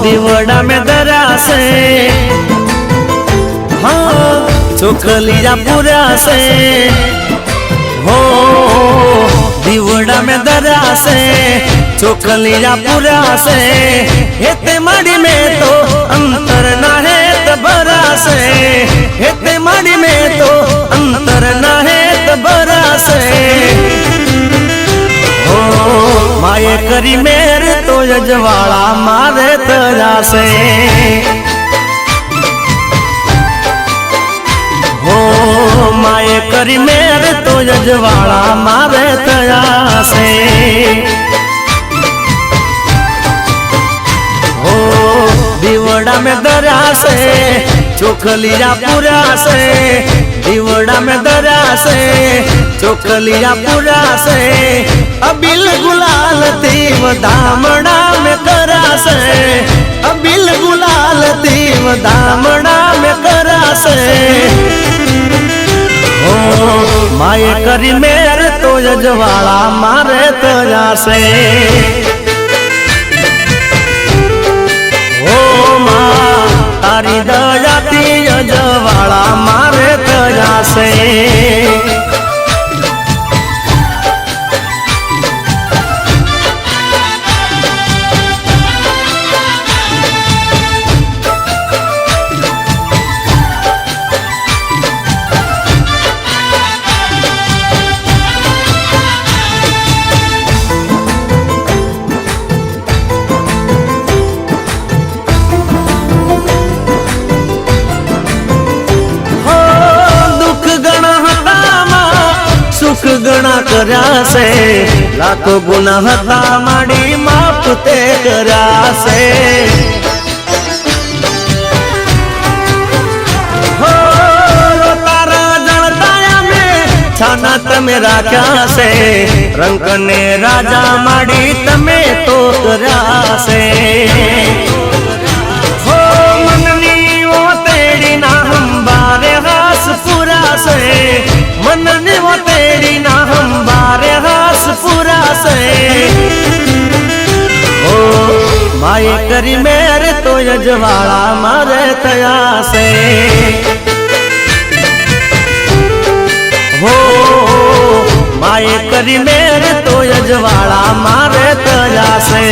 दीवड़ा में दरासे हाँ चोखलिया पूरा से हो दीवड़ा में दरासे चोखलिया पूरा से हेते माड़ी में तो अंतर ना है तबरा से हेते माड़ी में तो अंतर ना है तबरा से हो माये करी मेरे तो यजवाड़ा मारे तरा से हो माये करी मेरे तो यजवाड़ा मारे तरा से हो दीवड़ा में दरा से चोखलिया पूरा से दीवड़ा में दरा से चोखलिया पूरा से अबिल गुलाल तीव दामड़ा में करा से अबिल गुलाल तीव दामड़ा में करा से ओ माये करी मेरे तो यजवाड़ा मारे तरा से ओ माँ तारी दया ती यजवाड़ा मारे तरा से गणा करा से लाखों गुनाह था माड़ी माफ ते करा से हो तारा जलताया में छाना तमे राजा से रंग ने राजा माड़ी तमे तो करा से हो मननी वो तेरी ना हम बारे हास पूरा से मननी वो तेरी ना हम बारे हास पूरा से ओ माये करी मेरे तो यजवाड़ा मारे तया से हो माये करी मेरे तो यजवाड़ा मारे तया से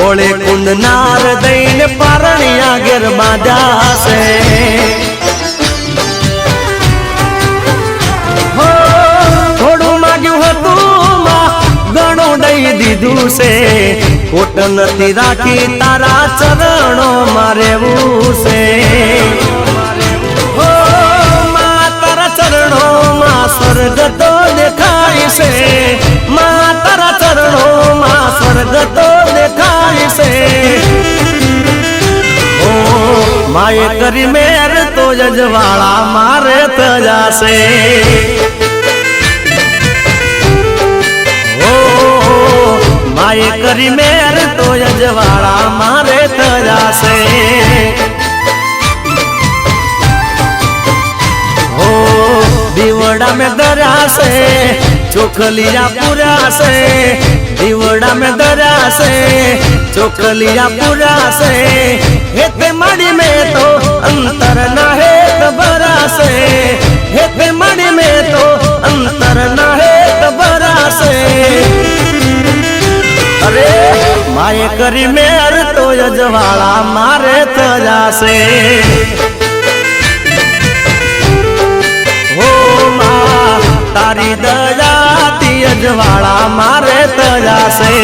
ओले कुंद नार दईन पारणिया गिर बाजा से हो थोड़ू माग्यू हतू गणो दई दीधू से कोट नथी राखी तारा चरणों मारे से हो मां तारा चरणों मां स्वर्ग तो देखाई से मां तारा चरणों मां स्वर्ग तो से ओ माये करी मेरे तो यजवाड़ा मारे तजा से ओ माये करी मेरे तो यजवाड़ा मारे तजा से ओ दीवड़ा में दरा से चोखलिया पूरा से दीवड़ा में दरा से चोखलिया पूरा से हेते माड़ी में तो अंतर ना है तबरा से हेते माड़ी में तो अंतर ना है तबरा से अरे माये करी मेरे तो यजवाड़ा मारे तजा से हो माँ तारी दया ती यजवाड़ा मारे तजा से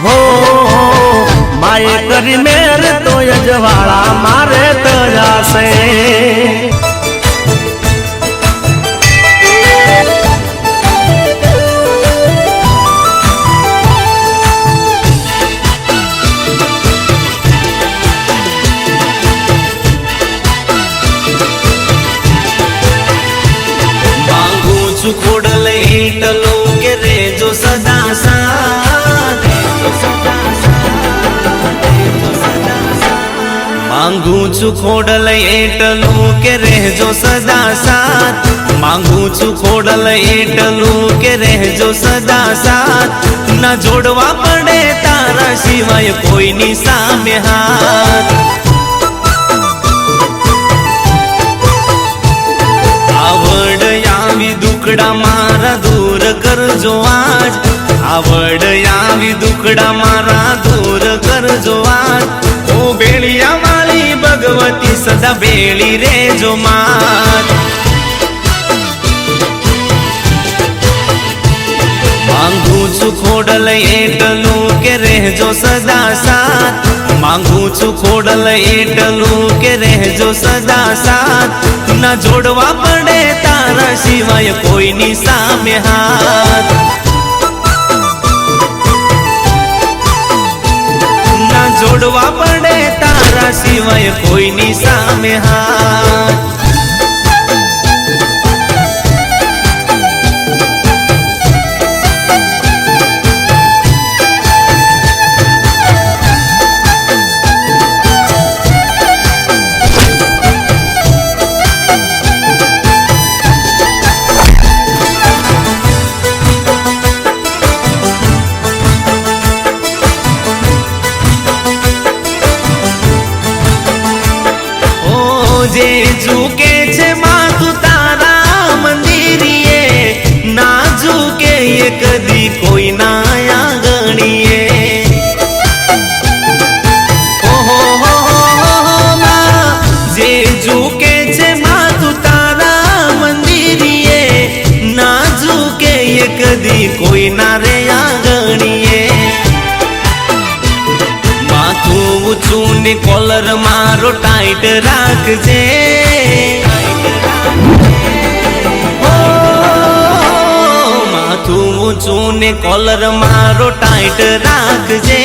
हो माये करी मेरे तो यजवाड़ा मारे तजा से એટલું કે રેજો સદા સાથ, રેજો સદા સાથ, રેજો સદા સાથ. માંગુ છું ખોડલ એટલું કે રહેજો સદા સાથ, માંગુ છું ખોડલ એટલું કે રહેજો સદા સાથ. ના જોડવા પડે તારા સિવાય કોઈની સામે હાથ. આવડ આવી દુખડા મારા દૂર કરજો આજ, આવડ આવી દુખડા મારા દૂર કરજો આજ. ઓ બેળિયા વાળી ભગવતી સદા બેળી રેજો માત. માંગુ છું ખોડલ એટલું કે રહેજો સદા સાથ, માંગુ છું ખોડલ એટલું કે રહેજો સદા સાથ. ના જોડવા પડે તારા સિવાય કોઈની સામે હાથ. ના જોડવા પડે તારા સિવાય કોઈની સામે હાથ. જે ઝૂકે છે માથું તારા મંદિરીએ, ના ઝૂકે એ કદી કોઈ ના આંગણીએ. ઓહો હો જે ઝૂકે છે માથું તારા મંદિરીએ, ના ઝૂકે એ કદી કોઈ ના રે આંગણીએ. ઊંચું ને કોલર મારો ટાઈટ રાખજે, માથું ઊંચું ને કોલર મારો ટાઈટ રાખજે,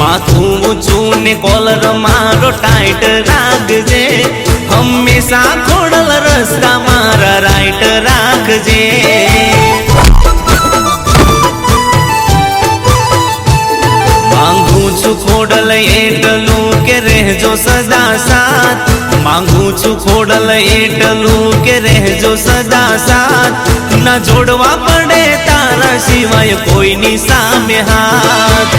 માથું ઊંચું ને કોલર મારો ટાઈટ રાખજે. હંમેશા ખોડલ રસ્તા મારા રાઈટ રાખજે. માંગુ છું ખોડલ એટલું કે રહેજો સદા સાથ, માંગુ છું ખોડલ એટલું કે રહેજો સદા સાથ. ના જોડવા પડે તારા સિવાય કોઈની સામે હાથ.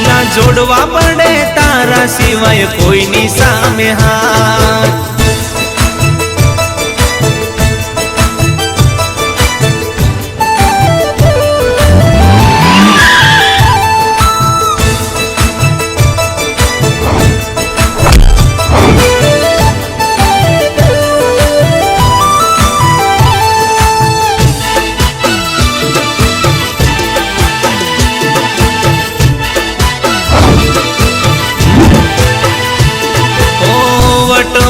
ના જોડવા પડે તારા સિવાય કોઈની સામે હાથ.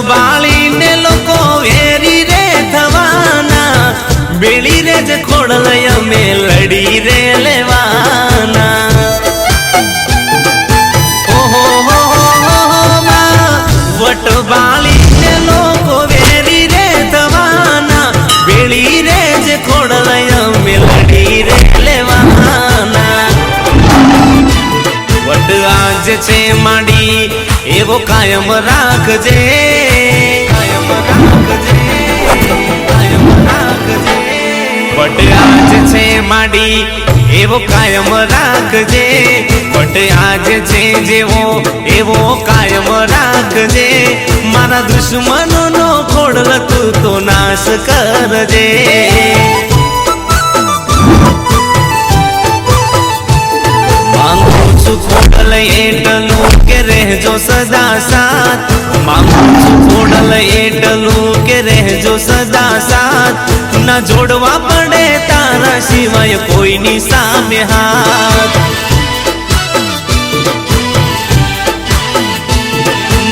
બાળીને લોકો વેરી રે થવાના, બેળી રે જ ખોડલ અમે લડી રે લેવાના. ઓહો વટ બાળીને લોકો વેરી રે થવાના, બેળી રે જ ખોડલ અમે લડી રે લેવાના. વટ આજ છે માડી એવો કાયમ રાખજે, કાયમ રાખજે, કાયમ રાખજે. વટ આજ છે માડી એવો કાયમ રાખજે, વટ આજ છે જેવો એવો કાયમ રાખજે. મારા દુશ્મનોનો ખોડલ તું તો નાશ કરજે. માંગુ છું ખોડલ એટલું કે રહેજો સદા સાથ, માંગુ છું ખોડલ એટલું કે રહેજો સદા સાથ. ના જોડવા પડે તારા સિવાય કોઈની સામે હાથ.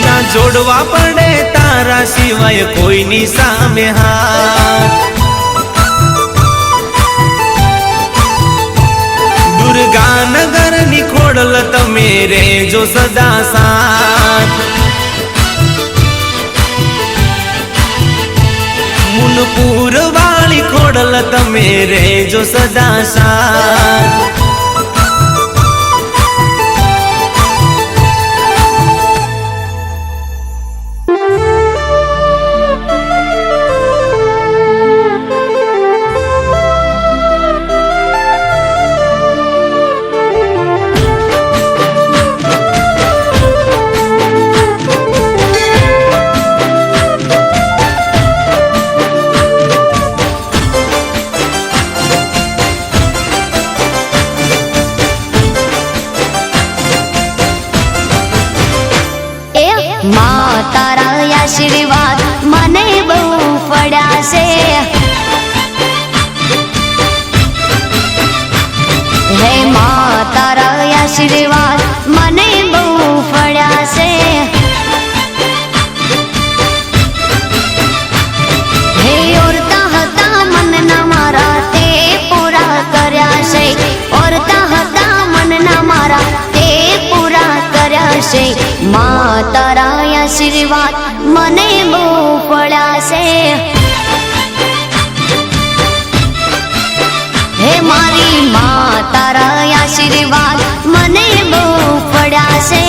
ના જોડવા પડે તારા સિવાય કોઈની સામે હાથ. દુર્ગાનગર ની ખોડલ તમે રેજો સદા સાથ. ફૂલપુર વાળી ખોડલ તમે રેજો સદા સાથ માં તારા આશીર્વાદ મને બહુ પડ્યા છે હે માં તારા આશીર્વાદ મને બહુ પડ્યા છે હે ઓરતા હતા મનના મારા તે પૂરા કર્યા છે ઓરતા હતા મનના મારા તે પૂરા કર્યા છે માં તારા આશીર્વાદ મને બહુ પડ્યા છે હે મારી માં તારા આશીર્વાદ મને બહુ પડ્યા છે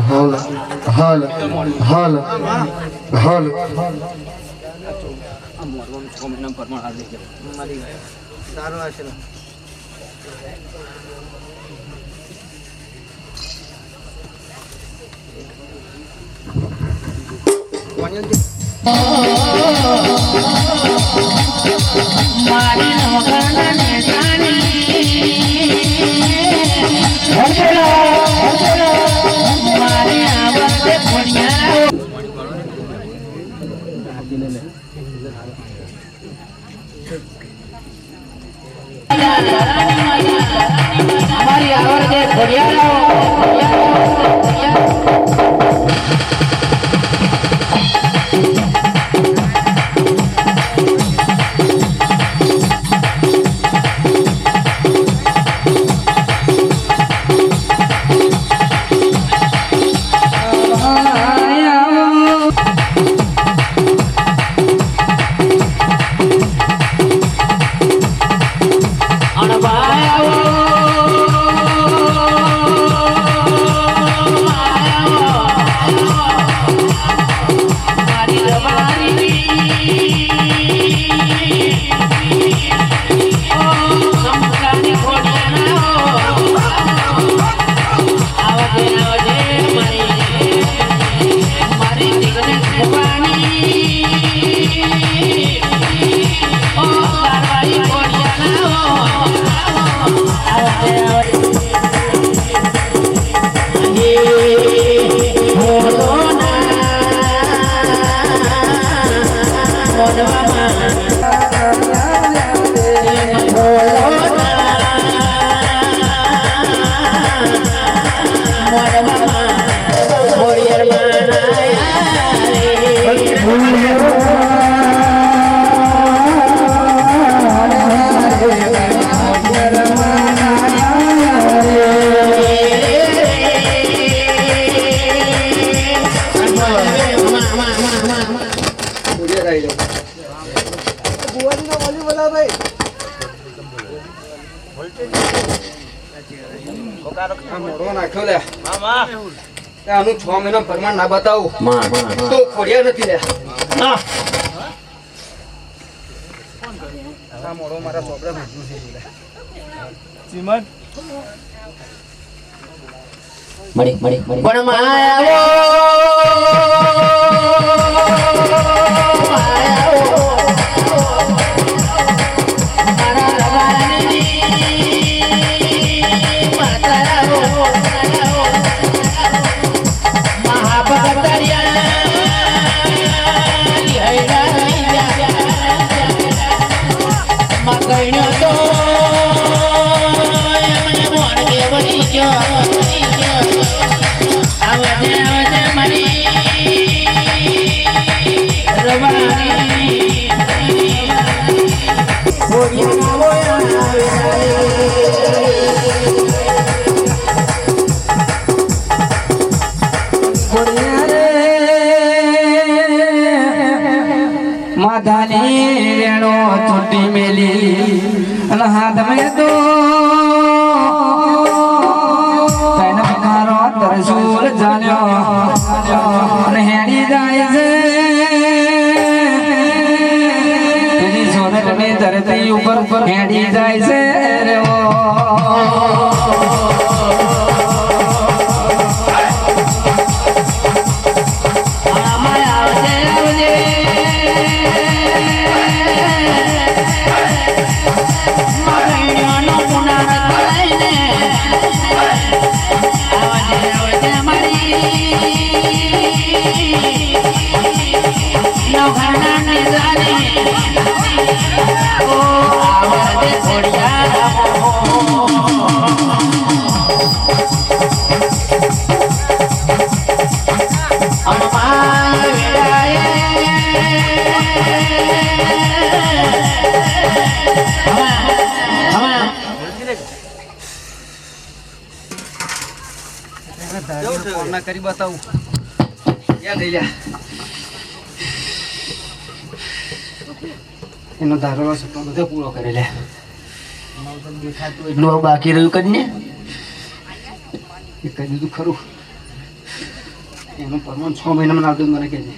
હાલ હાલ હાલ હાલ हमारी आवर के આનું 6 મહિના પ્રમાણ ના બતાવું તો ખોડિયા નથી લે આ મોડો મારા સોપડા ભૂજ્યું છે ચીમન મળી પણ માયાવો માધાની રેણો છૂટી મેલી અને હાથ મેં તો તને મારો તરસુલ જાણ્યો અને હેડી જાય છે તેની સોનટની ધરતી ઉપર હેડી જાય છે રે કરી બતાવું યાદ લઈ લે એનો ધારો સપનો બધો પૂરો કરી લે દેખાતું એટલું બાકી રહ્યું કરીને એ કરી દીધું ખરું એનું પરમાન 6 મહિનામાં આવતું મને કહેજે.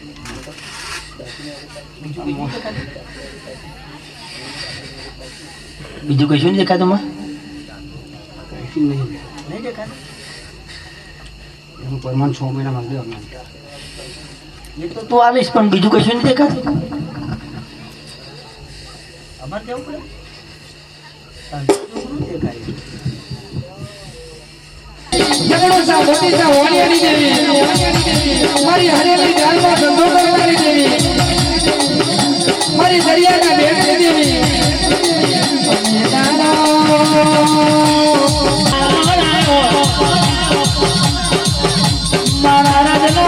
બીજું કશું નહીં દેખાતું માં? કશું નહીં દેખાતું. એનું પરમાન 6 મહિનામાં આવતું અમને. એ તો તું આવીશ પણ બીજું કશું નહીં દેખાતું. અમારે જવું પડે. જગડો સા મોટી સા વાણિયાની દેવી મારી હરેલી જાનમાં ધંધો કરવાની દેવી મારી દરિયાના બેટની દેવી મારા રાજનો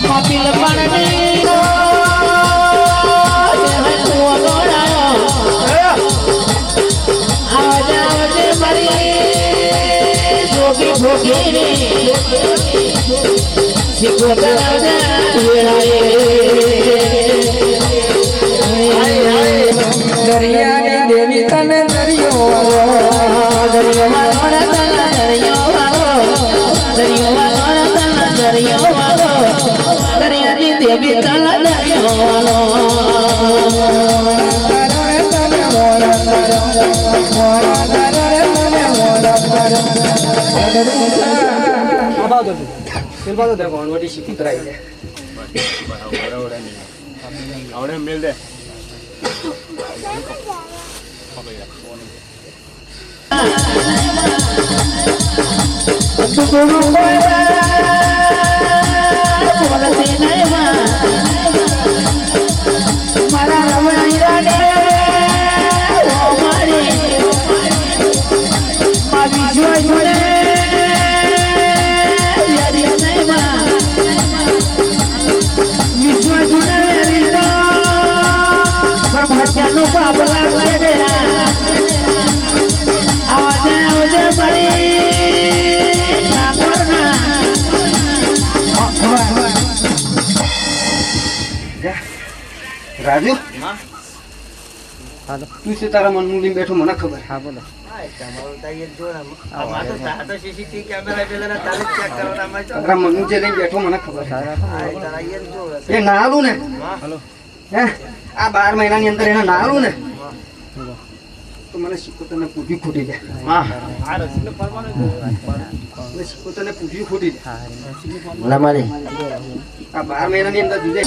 માપીલ પાણી દરિયાની દેવી તને દરિયો દરિયાની દેવી તને પેલમાં તો ભણવાડી શીખી કરાવી દે. આવડે મેલ દે. રાજુ તું છે તારા મન મૂલીને બેઠો મને ખબર. હા બોલો. તારા મનનું જે લઈને બેઠો મને ખબર. એ નાલું ને હે આ 12 મહિનાની અંદર એને નાલું ને તો મને શીખોતરને પૂછ્યું ખોટી જાય. મને શીખોતરને પૂછ્યું ખોટી જાય. આ 12 મહિનાની અંદર જુદે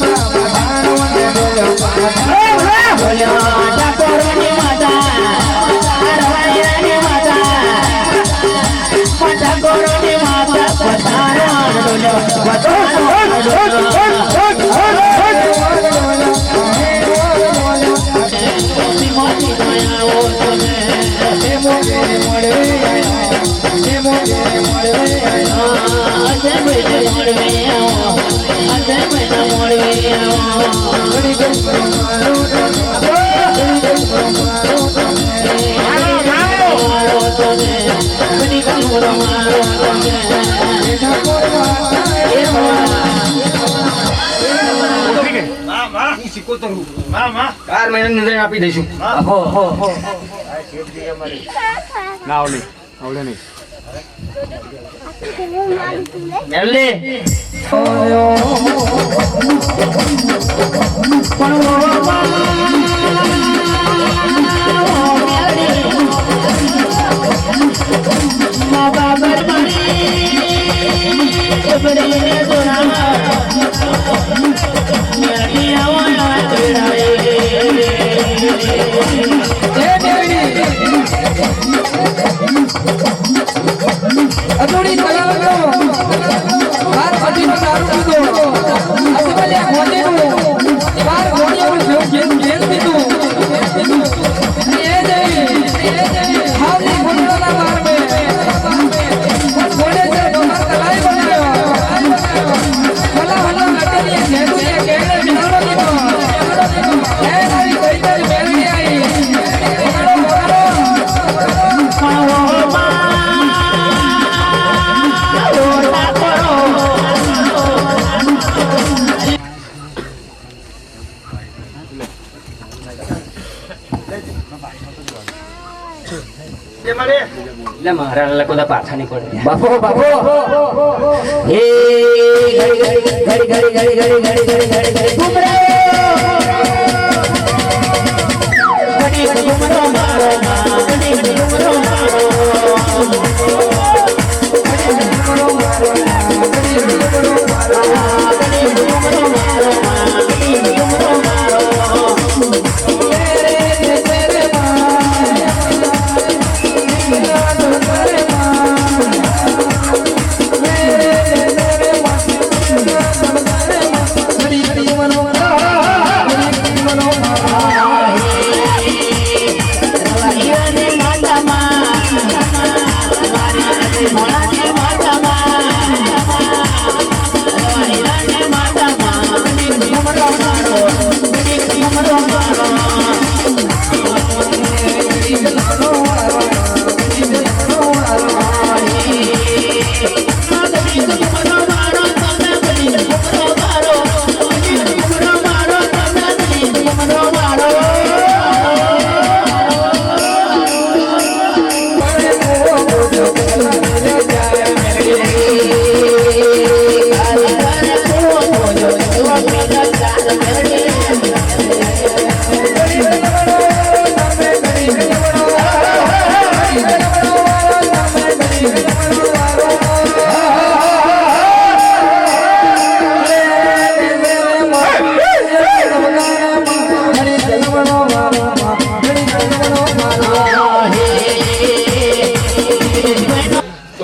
શીખોતર 12 મહિનાની અંદર આપી દઈશું. ના આવડે આવડે નહીં. અધૂરી તલાવનો બાર પતિનો દારૂ પીધો અસમલે ગોટીનું બાર ગોળીઓનું જેલ પીધું એ દેવી એટલે મારા લોકો તો પાછા નહીં પડે. બાપો બાપો એ ઘડી ઘડી ઘુમરો મારો ઘુમરો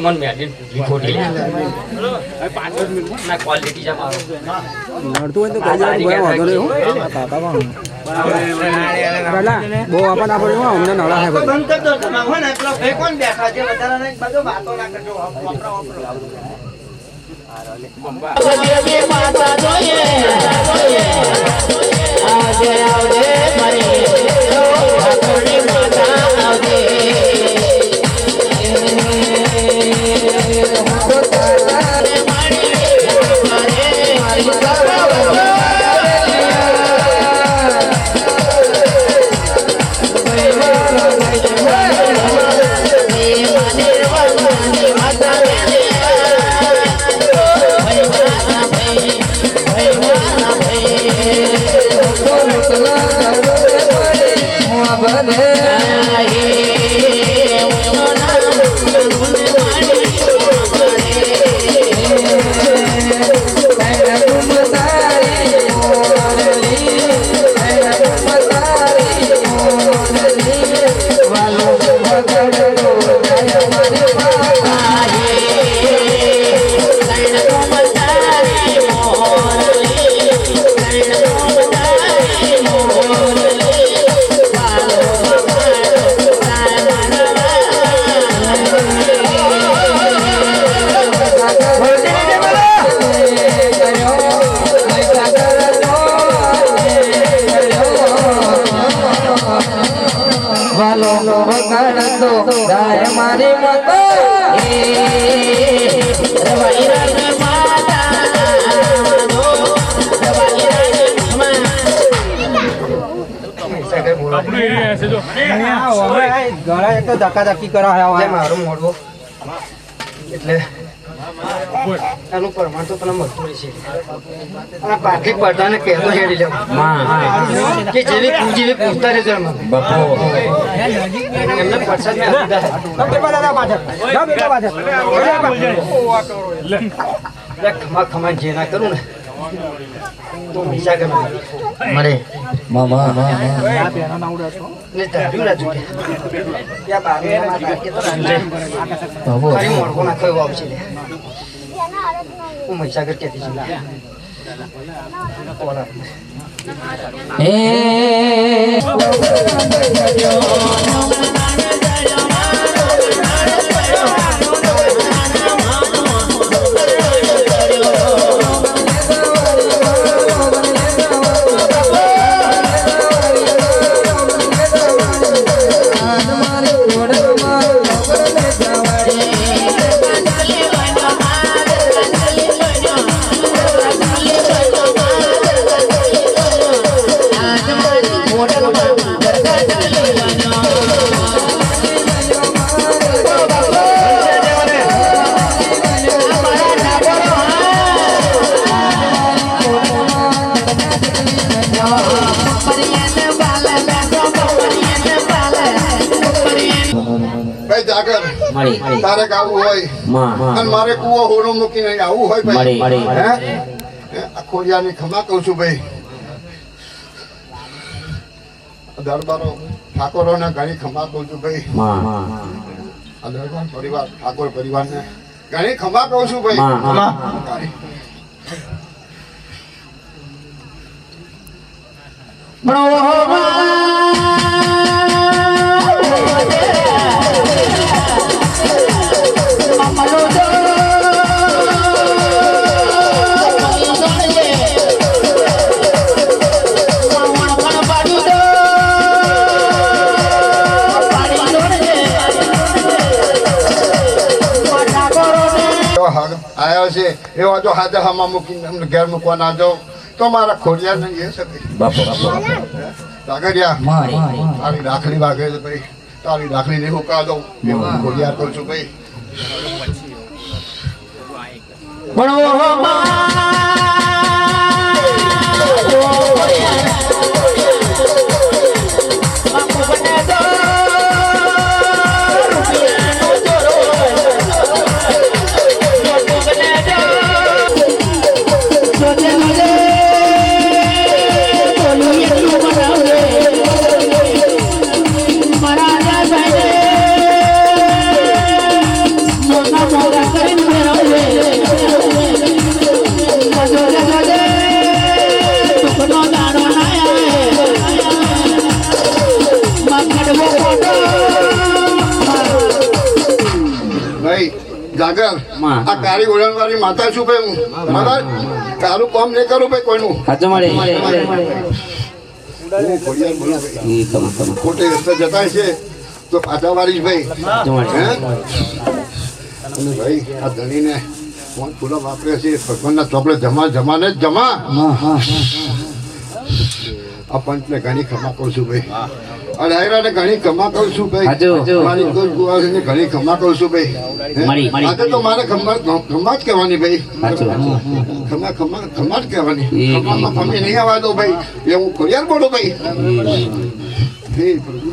મને મેડિન પૂરી ખોટી ના ક્વોલિટી જા મારો નડતું હોય તો કઈ જાય વાંધો નહીં હો કાકા કોણ પેલા બહુ આપણ આપણે અમને નડા હે ભાઈ બંધ કર દો તમે હો ને પેલો ભાઈ કોણ બેઠા છે વધારાને બધો વાતો ના કરજો વાપરો માતા જોઈએ આજે આવજે મારી માતા આવજે મારી ઘણા એક તો ધક્કાધક્કી કરાયા મારું મોડવો એટલે આનું પ્રમાણ તો તને મળતું છે અને પાટલી પડદાને કહેતો હેડી લેવું કે જેવી પૂજી પૂછતા રહેજો એમને પ્રસાદ ખમા ખમા જે ના કરું ને તો પૈસા કે મળે મામા ને તાર્યું રાજુ ત્યાં બાર કે તો રાંધે મારી મોડકો નાખો એવો આવશે હું મહીસાગર કહેતી છું ભાઈ જાગર તારે ગાવું હોય અને મારે કુવો હોરો મૂકીને આવું હોય ભાઈ હે ખોડિયાની ખમા કહું છું ભાઈ દરબારો ઠાકોરોને ઘણી ખમા કહું છું ભાઈ દરબાર પરિવાર ઠાકોર પરિવારને ઘણી ખમા કહું છું ભાઈ આવ્યો છે એવા જો હાથે હામાં મૂકીને અમને ઘેર મૂકવા ના જાઓ તો મારા ખોડિયા નહીં એ છે જાગરિયા તારી રાખડી વાગે છે ભાઈ તારી રાખડી નહીં મૂકા દઉં એવું ખોડિયા કહું છું ભાઈ જાગર આ કાળી ઓળણ વાળી માતા છું ભાઈ હું બરાબર તારું કામ નહીં કરું ભાઈ કોઈનું ખોટે રસ્તે જતા છે તો પાછા વાળી ભાઈ ભાઈ આ ધણીને ફોન ફૂલો વાપરે છે ભગવાનના ચોપડે જમા જમાને જ જમા આ પંચને ઘણી ખમા કહું છું ભાઈ અને આયરાને ઘણી ખમા કહું છું ભાઈ મારી કોઈ ગુવાને ઘણી ખમા કહું છું ભાઈ આજે તો મારે ખમા જ કહેવાની ભાઈ ખમા જ કહેવાની ખમામાં ખમી નહીં આવવા દો ભાઈ એ હું ખોડિયાર બોલું ભાઈ હે પ્રભુ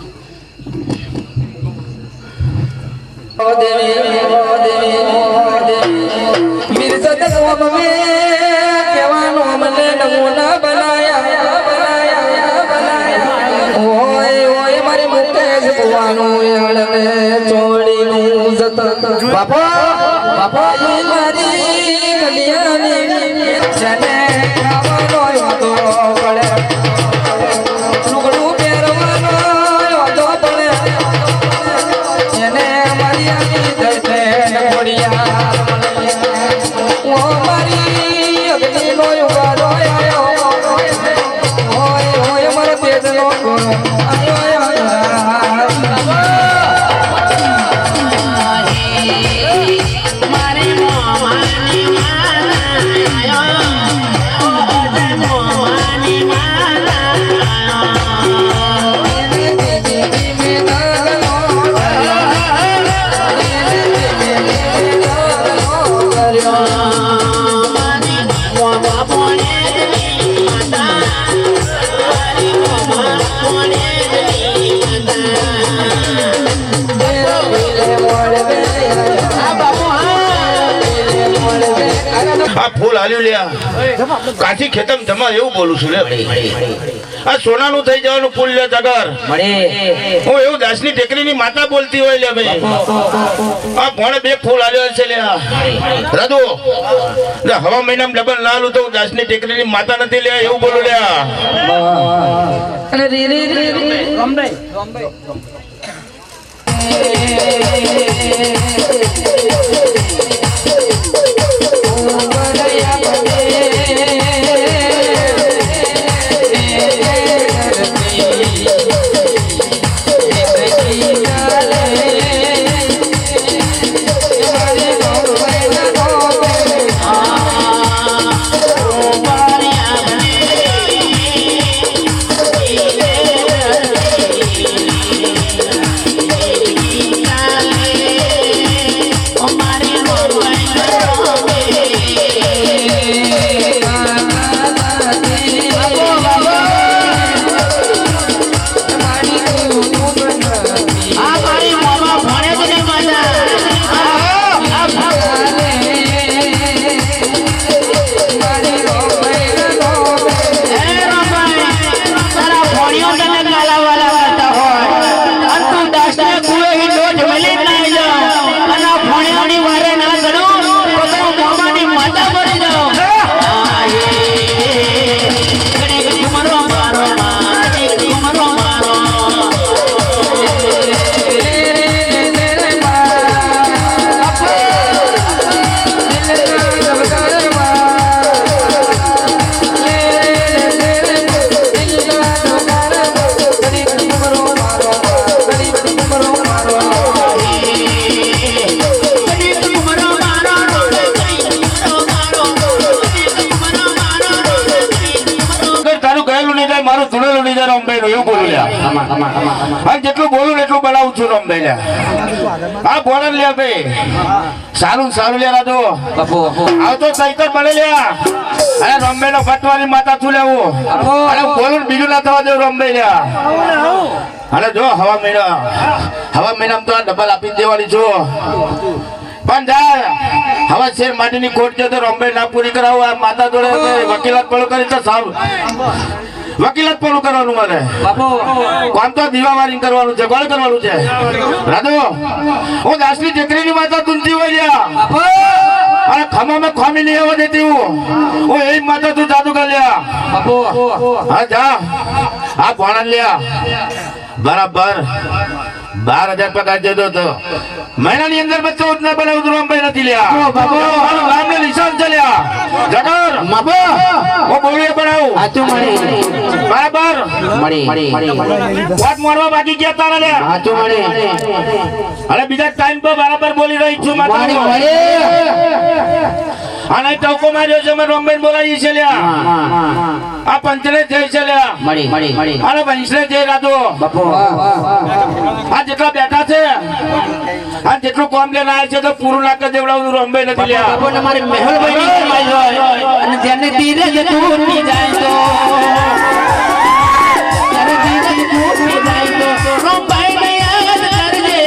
કેવાનો મને નમૂના બનાયા ચોડીનું જતન બાપા મારી કલિયાની જને ખાવાનો હતો પડે લુગડું પહેરવાનો હતો પડે એને મારી આવી દર્દે ઘોડિયા ઓ મારી અગ્નિનો યુગાડો આયો હોય મારા પેટનો ગોળો આયો ફૂલ આલ્યું લ્યા કાચી ખેતમ જમા એવું બોલું છું લે આ સોનાનું થઈ જવાનું ફૂલ લે જગર હું એવું દાસની ટેકરીની માતા બોલતી હોય લે ભાઈ આ ભણે બે ફૂલ આલ્યો છે લ્યા રાધુ હવા મહિનામાં ડબલ ના આલું તો દાસની ટેકરીની માતા નથી લે એવું બોલું લ્યા પાછા પડી જાઓ ઘુમરો મારો ઘુમરો મારો મારું ધૂળેલું નહીં જાય રમભાઈ એવું બોલું લ્યા જેટલું બોલું ને એટલું બનાવું છું રમભાઈ લ્યા હા બોલે લ્યા ભાઈ સારું સારું લ્યા રાજો આવતો સૈતર બને લ્યા અને રમભાઈ નો ફટવાની માતા છું લેવું અને બોલું બીજું ના થવા દેવું રમભાઈ લ્યા અને જો હવા મહિનામાં તો આ ડબલ આપી દેવાની છું પણ જા હવે શેર માટીની કોટ છે તો રમભાઈ ના પૂરી કરાવું આ માતા જોડે વકીલાત પણ કરી તો સારું વકીલાત પણ કરવાનું મને કોણ તો દીવા વારી કરવાનું છે કોણ કરવાનું છે રાધો હું દાસની દીકરીની માતા તુંજી હોય લ્યા અને ખમામાં ખામી નહીં આવવા દેતી હું એ માતા તું જાદુ કર લ્યા હા જા આ ભણા લ્યા બરાબર 12,000 પગાર જતો હતો મહિનાની અંદર બચ્ચો ઉતના બનાવું રમભાઈ નથી લ્યા ગામને નિશાન છે લ્યા જગર હું બોલીએ બનાવું બરાબર વાત મોરવા બાકી ગયા તારા લ્યા અને બીજા ટાઈમ પર બરાબર બોલી રહી છું માતા અને ટોકો માર્યો છે મેં રમભાઈ બોલાવી છે લ્યા આ પંચને જય છે લ્યા અને વંશને જય રાધો આ જેટલા બેઠા છે આ જેટલું કોમ લેના આવે છે તો પૂરું ના કરી દેવડાવું રમભાઈ નથી લ્યા મારી મહેલભાઈ અને જેને ધીરે જ તૂટી જાય તો ત્યારે ધીરે જ તૂટી જાય તો રમભાઈને યાદ કરજે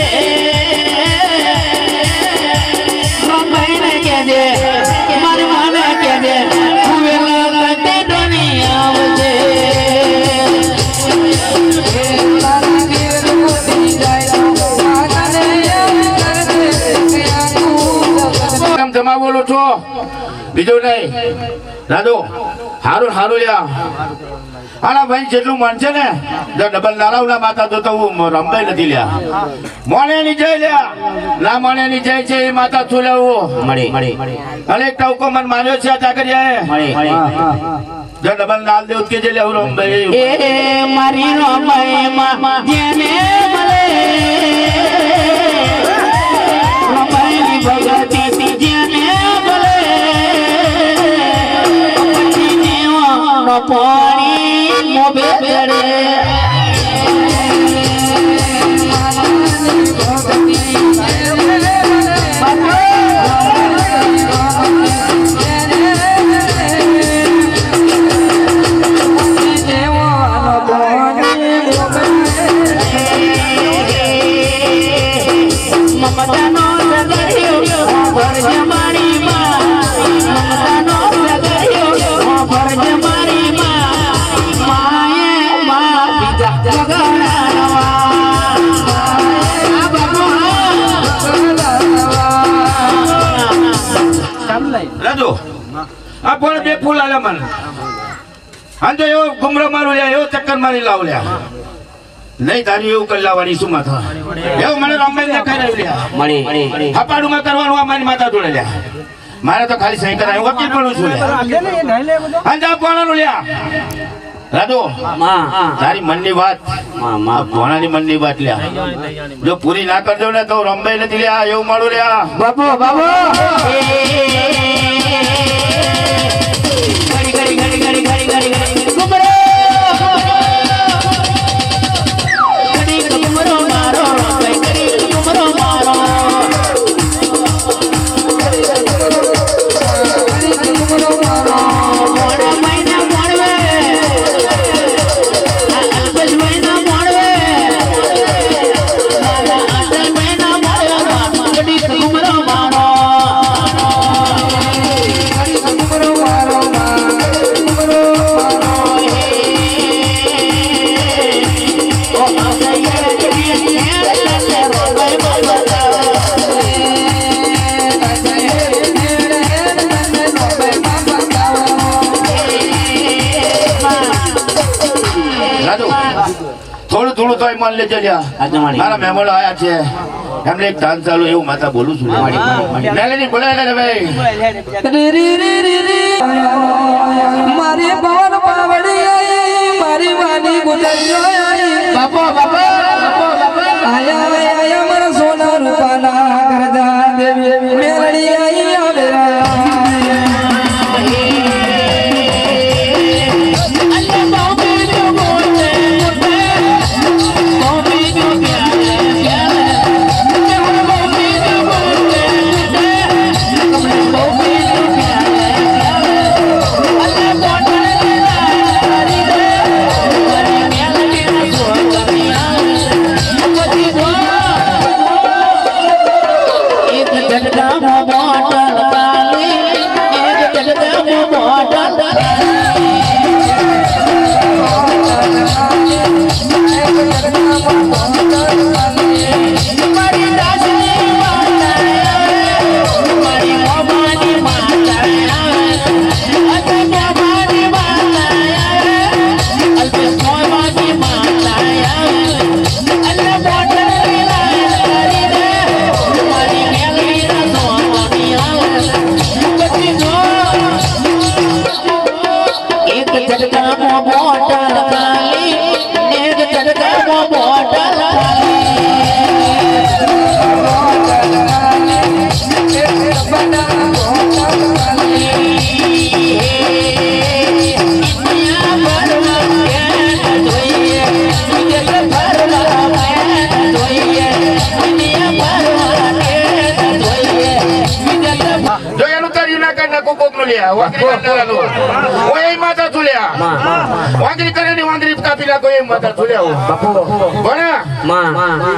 રમભાઈને કહેજે મારી માને કહેજે વેલા કટે ડોની આવજે જમા બોલો છો બીજું નહીં રાધો હારું હારું લ્યા આના ભાઈ જેટલું મન છે ને ડબલ નારાવના માતા તો હું રમભાઈ નથી લ્યા મોને ની જય લ્યા ના મોને ની જય છે એ માતા છું લેવું અને એક ટવકો મન માર્યો છે ચાકરિયાએ ડબલ નાલ દેવ કે જે લેવું રમભાઈ એ મારી રમભાઈ માં જેને મળે રમભાઈની ભગતી જેને મળે પછી નો પાણી મોભે ચડે મમતાનો સગર્યો ભરજ મારી માં મમતાનો સગર્યો ભરજ મારી માં માએ માં બીજા જગડાવા આ ભગવાન રાજો આ પણ બે ફૂલ આલે મને આજો એવો ગુમરો મારું લ્યા એવો ચક્કર મારી લાવ લ્યા નહીં તારી એવું કરી લાવવાની શું માથા એવું મને રમભાઈ દેખાઈ રહ્યું લ્યા હપાડું માં કરવાનું આ મારી માતા જોડે લ્યા મારે તો ખાલી સહી કરાય વકીલ પણ છું લ્યા અંજા કોણાનું લ્યા રાધો તારી મનની વાત ભોણાની મનની વાત લ્યા જો પૂરી ના કરજો ને તો રમભાઈ નથી લ્યા એવું મળું લ્યા બાપુ બાપુ ઘડી ઘડી ઘડી ઘડી ઘડી ઘડી ગુમરો તોય મન લેજો લ્યા મારા મહેમાનો આયા છે એમને એક ધાન ચાલુ એવું માતા બોલું છું મેલેડી બોલાય ને ભાઈ મારી ભવન પાવડી મારી વાની ગુજરી બાપો બાપો આયા આયા મારા સોના રૂપાના કરજા દેવી મેલડી આઈ આવે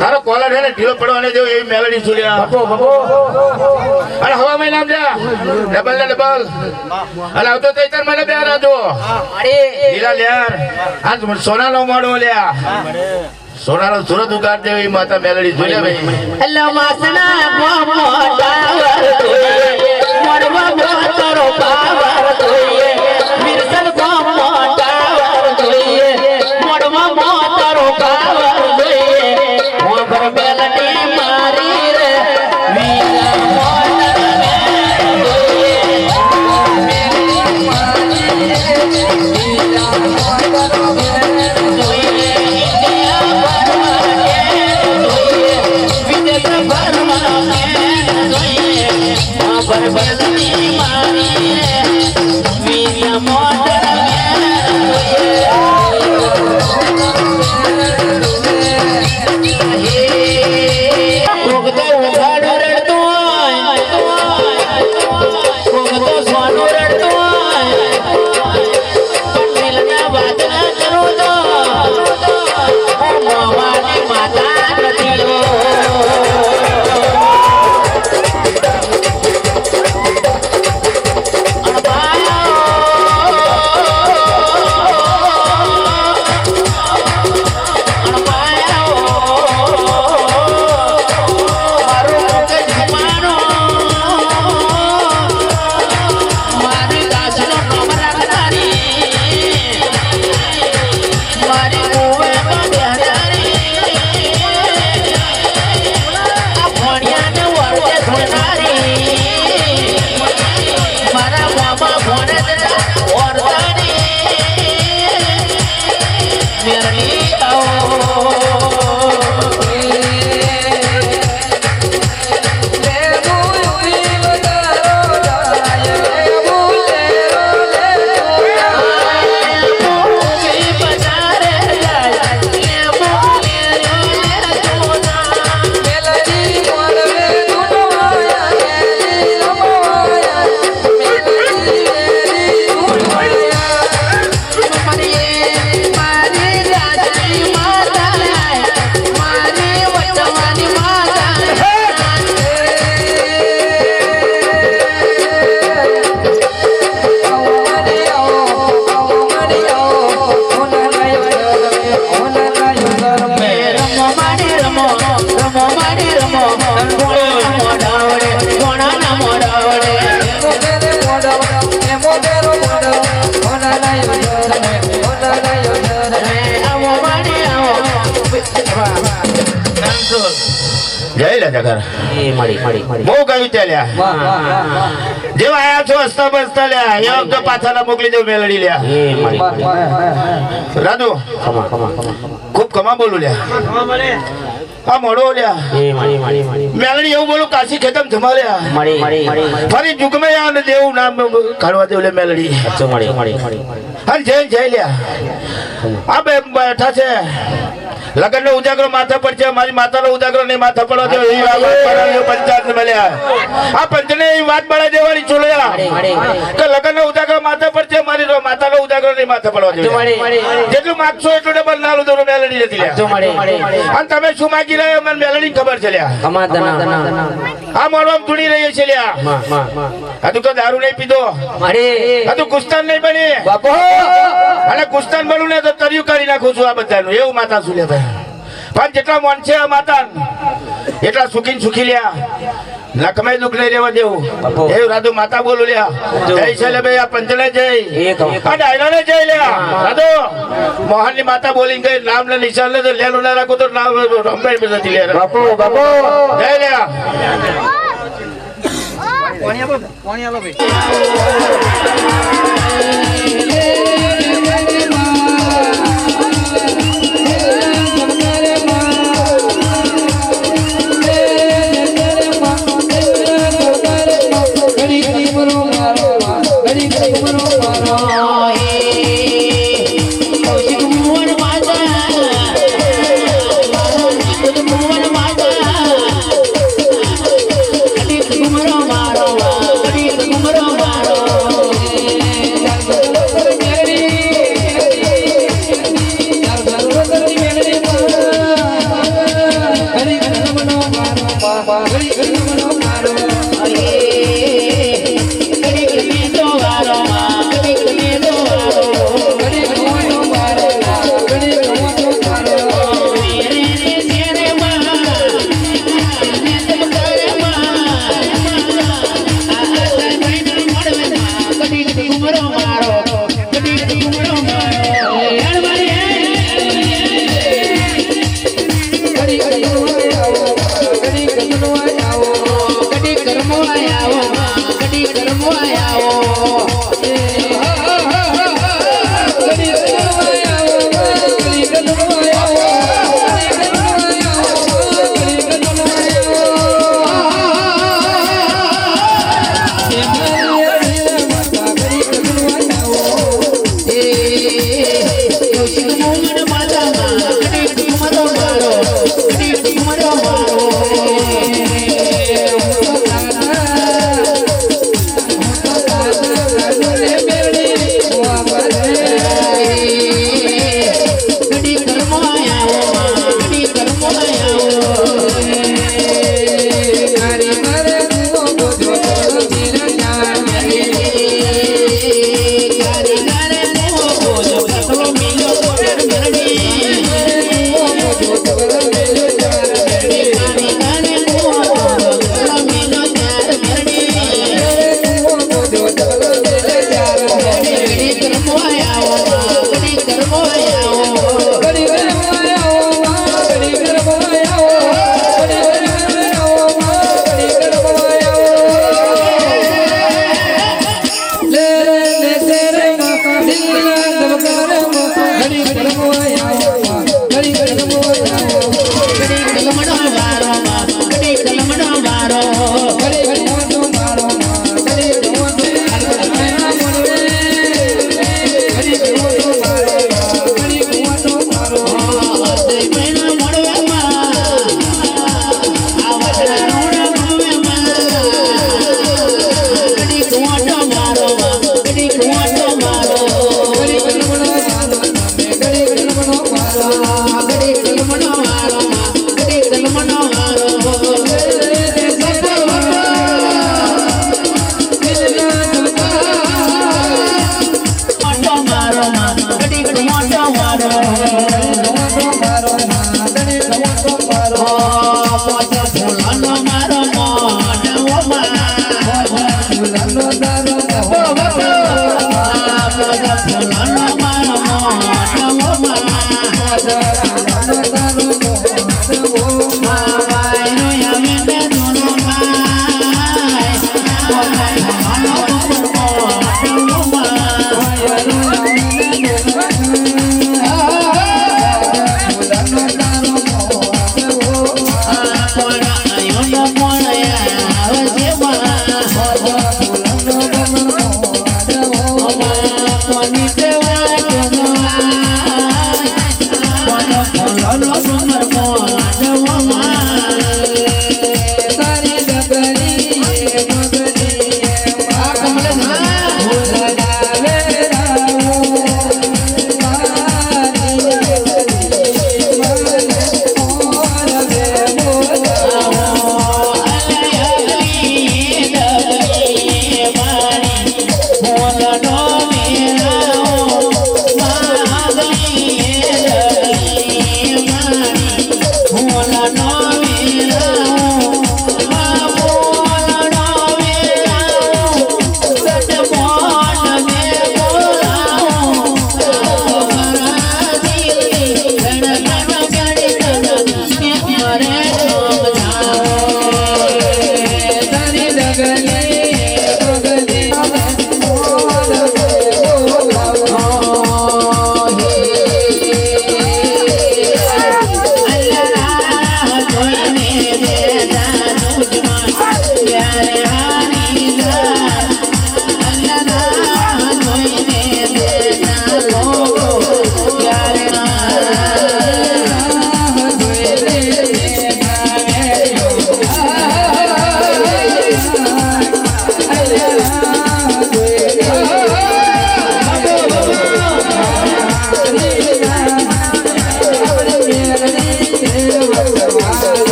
તારો કોલર છે ને ઢીલો પડવાને જેવું એવી મેલડી સુલ્યા અને હવા મહિના ડબલ ને ડબલ અને આવતો તૈતર મને બે રાજો લીલા લ્યાર આજ સોનાનો મોડો લ્યા સોનાનો સુરત ઉગાર દેવી માતા મેલડી સુલ્યા જય લે જગર બહુ કહ્યું ચાલ્યા જેવા આયા છો હસતા બસતા લ્યા એ વખતે પાછા મોકલી દઉં મેલડી લ્યા રાજુ ખૂબ કમા બોલું લ્યા આ મોડો લ્યા મેલડી એવું બોલું કાશી ખેતમ જમા લ્યા ફરી જુગમે યાર દેવું નામ કાઢવા દેવું લે મેલડી અને જય જય લ્યા આ બે બેઠા છે લગન નો ઉજાગરો માથા પર છે મારી માતાનો ઉજાગરો નહીં માથા પડવા દો એ પંચાયત ને મળ્યા આ પંચને એ વાત બળા દેવાની છોડ્યા કે લગન નો ઉજાગરો માથા પર છે મારી માતાનો ઉજાગરો નહીં માથા પડવા દો જેટલું માગશો એટલું ડબલ ના લો તો મેલડી નથી લ્યા અને તમે શું માગી રહ્યા મને મેલડી ખબર છે લ્યા આ મોડવામાં ધૂણી રહી છે લ્યા આ તું તો દારૂ નહીં પીધો આ તું કુસ્તાન નહીં બની અને કુસ્તાન બનવું ને તો તર્યું કરી નાખું છું આ બધાનું એવું માતા શું લે પણ જેટલા મન છે આ માતા એટલા સુખી સુખી લ્યા નકમે દુઃખ નહીં રહેવા દેવું એવું રાધુ માતા બોલું લ્યા જય છે લે ભાઈ આ પંચને જય આ ડાયરાને જય લ્યા રાધુ મોહન ની માતા બોલી ગઈ નામ ને નિશાન ને તો લેલું ના રાખો તો નામ રંભાઈ નથી લે બાપુ જય લ્યા પાણી આપો ભાઈ Hello.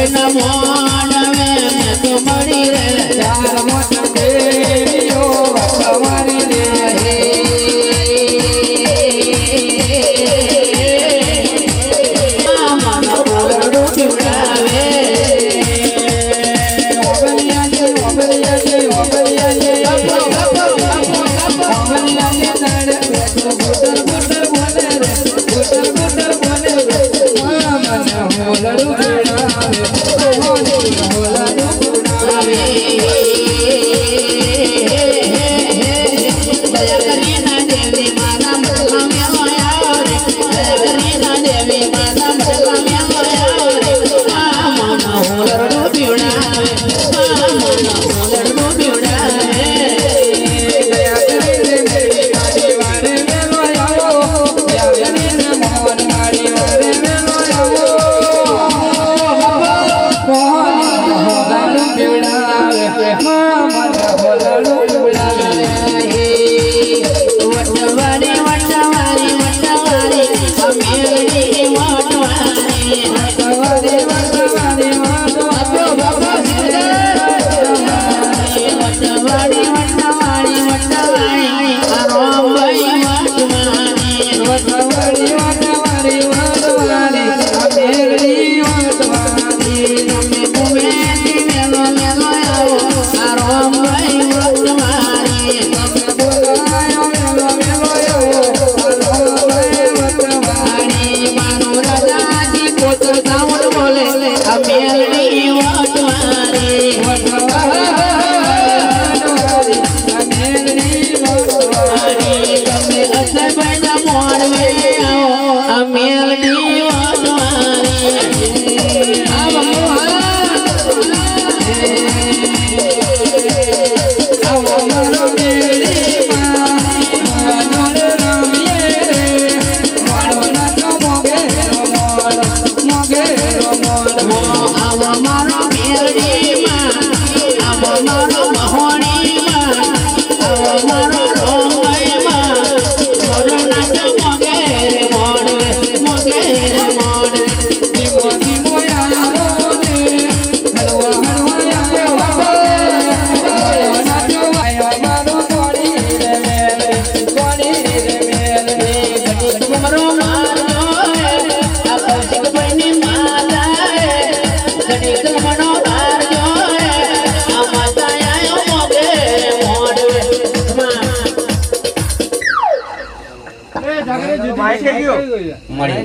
ચાર મોટા દેવીઓ તમારી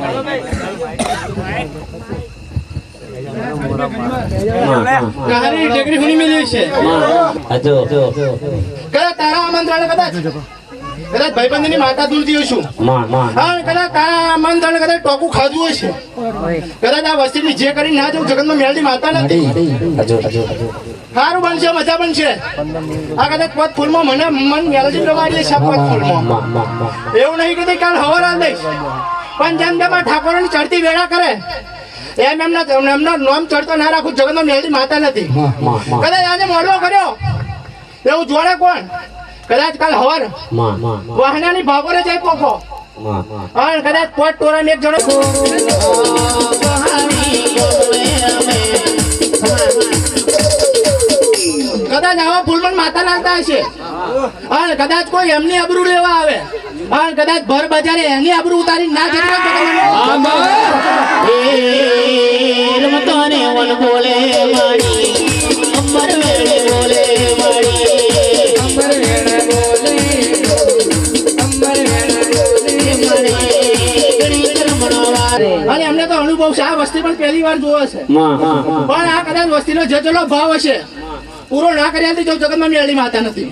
રે કદાચ ભાઈબંધની માતા દૂરથી છું હા કદાચ તારા આમંત્રણ કદાચ ટોકું ખાધું હશે કદાચ આ વસ્તીની જે કરી ના જવું જગતમાં મેળની માતા નથી સારું બનશે મજા બનશે આ કદાચ પદ ફૂલમાં મને મન મેળજી પ્રમાણે છે પદ ફૂલમાં એવું નહીં કે કાલ હવાર આ દઈશ પણ જેમ જેમ આ ઠાકોરની ચડતી વેળા કરે એમ એમના નામ ચડતો ના રાખું જગતમાં મેળજી માતા નથી કદાચ આજે મોડવો કર્યો એવું જોડે કોણ કદાચ કાલ હવાર વાહનાની ભાગોરે જાય પોખો અને કદાચ પોટ ટોરા એક જણો કદાચ આવા ફૂલમાં માતા લાગતા હશે અને કદાચ કોઈ એમની આબરૂ લેવા આવે અને કદાચ ભર બજારે એની આબરૂ ઉતારી ના જતો બોલે મારી અંબર વેળે બોલે મારી અને એમને તો અનુભવ છે આ વસ્તી પણ પહેલી વાર જોવો છે પણ આ કદાચ વસ્તીનો જજલો ભાવ હશે પૂરો ના કર્યા જો જગતમાં મેળી માતા નથી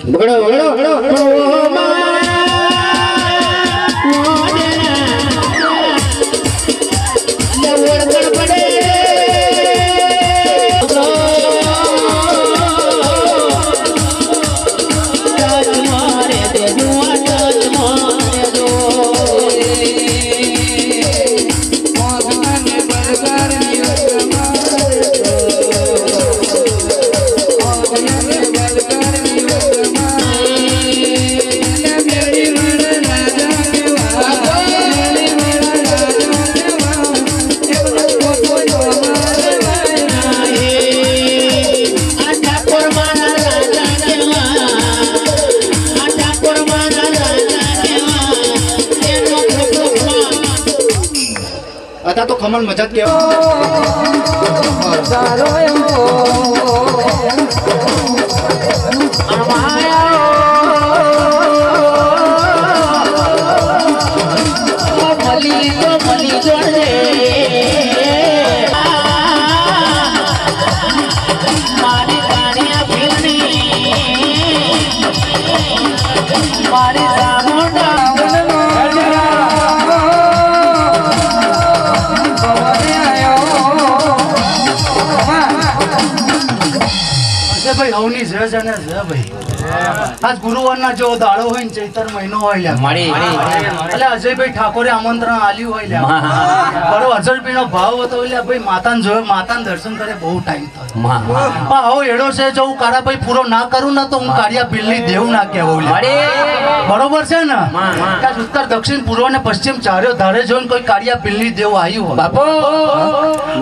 બધા તો ખમણ મજા જ કહેવાય. તારો મલી જોડે મારી કાણિયા ભીલની મારી સામોડા ભાઈ હવની જય છે ને જય ભાઈ. આજ ગુરુવારના જેવો દાડો હોય ને ચૈતર મહિનો હોય લ્યા. એટલે અજયભાઈ ઠાકોરે આમંત્રણ આલ્યું હોય લ્યા. બરો અજયભાઈ નો ભાવ હતો એટલે ભાઈ માતાને જોયો, માતાને દર્શન કરે બહુ ટાઈમ થયો. પણ હવે એડો છે જો હું કાળાભાઈ પૂરો ના કરું ને તો હું કાળિયા બિલની દેવ ના કહેવું લ્યા. બરોબર છે ને? કે ઉત્તર દક્ષિણ પૂર્વ ને પશ્ચિમ ચાર્યો ધારે જોઈને કોઈ કાળિયા બિલની દેવ આવ્યું હોય.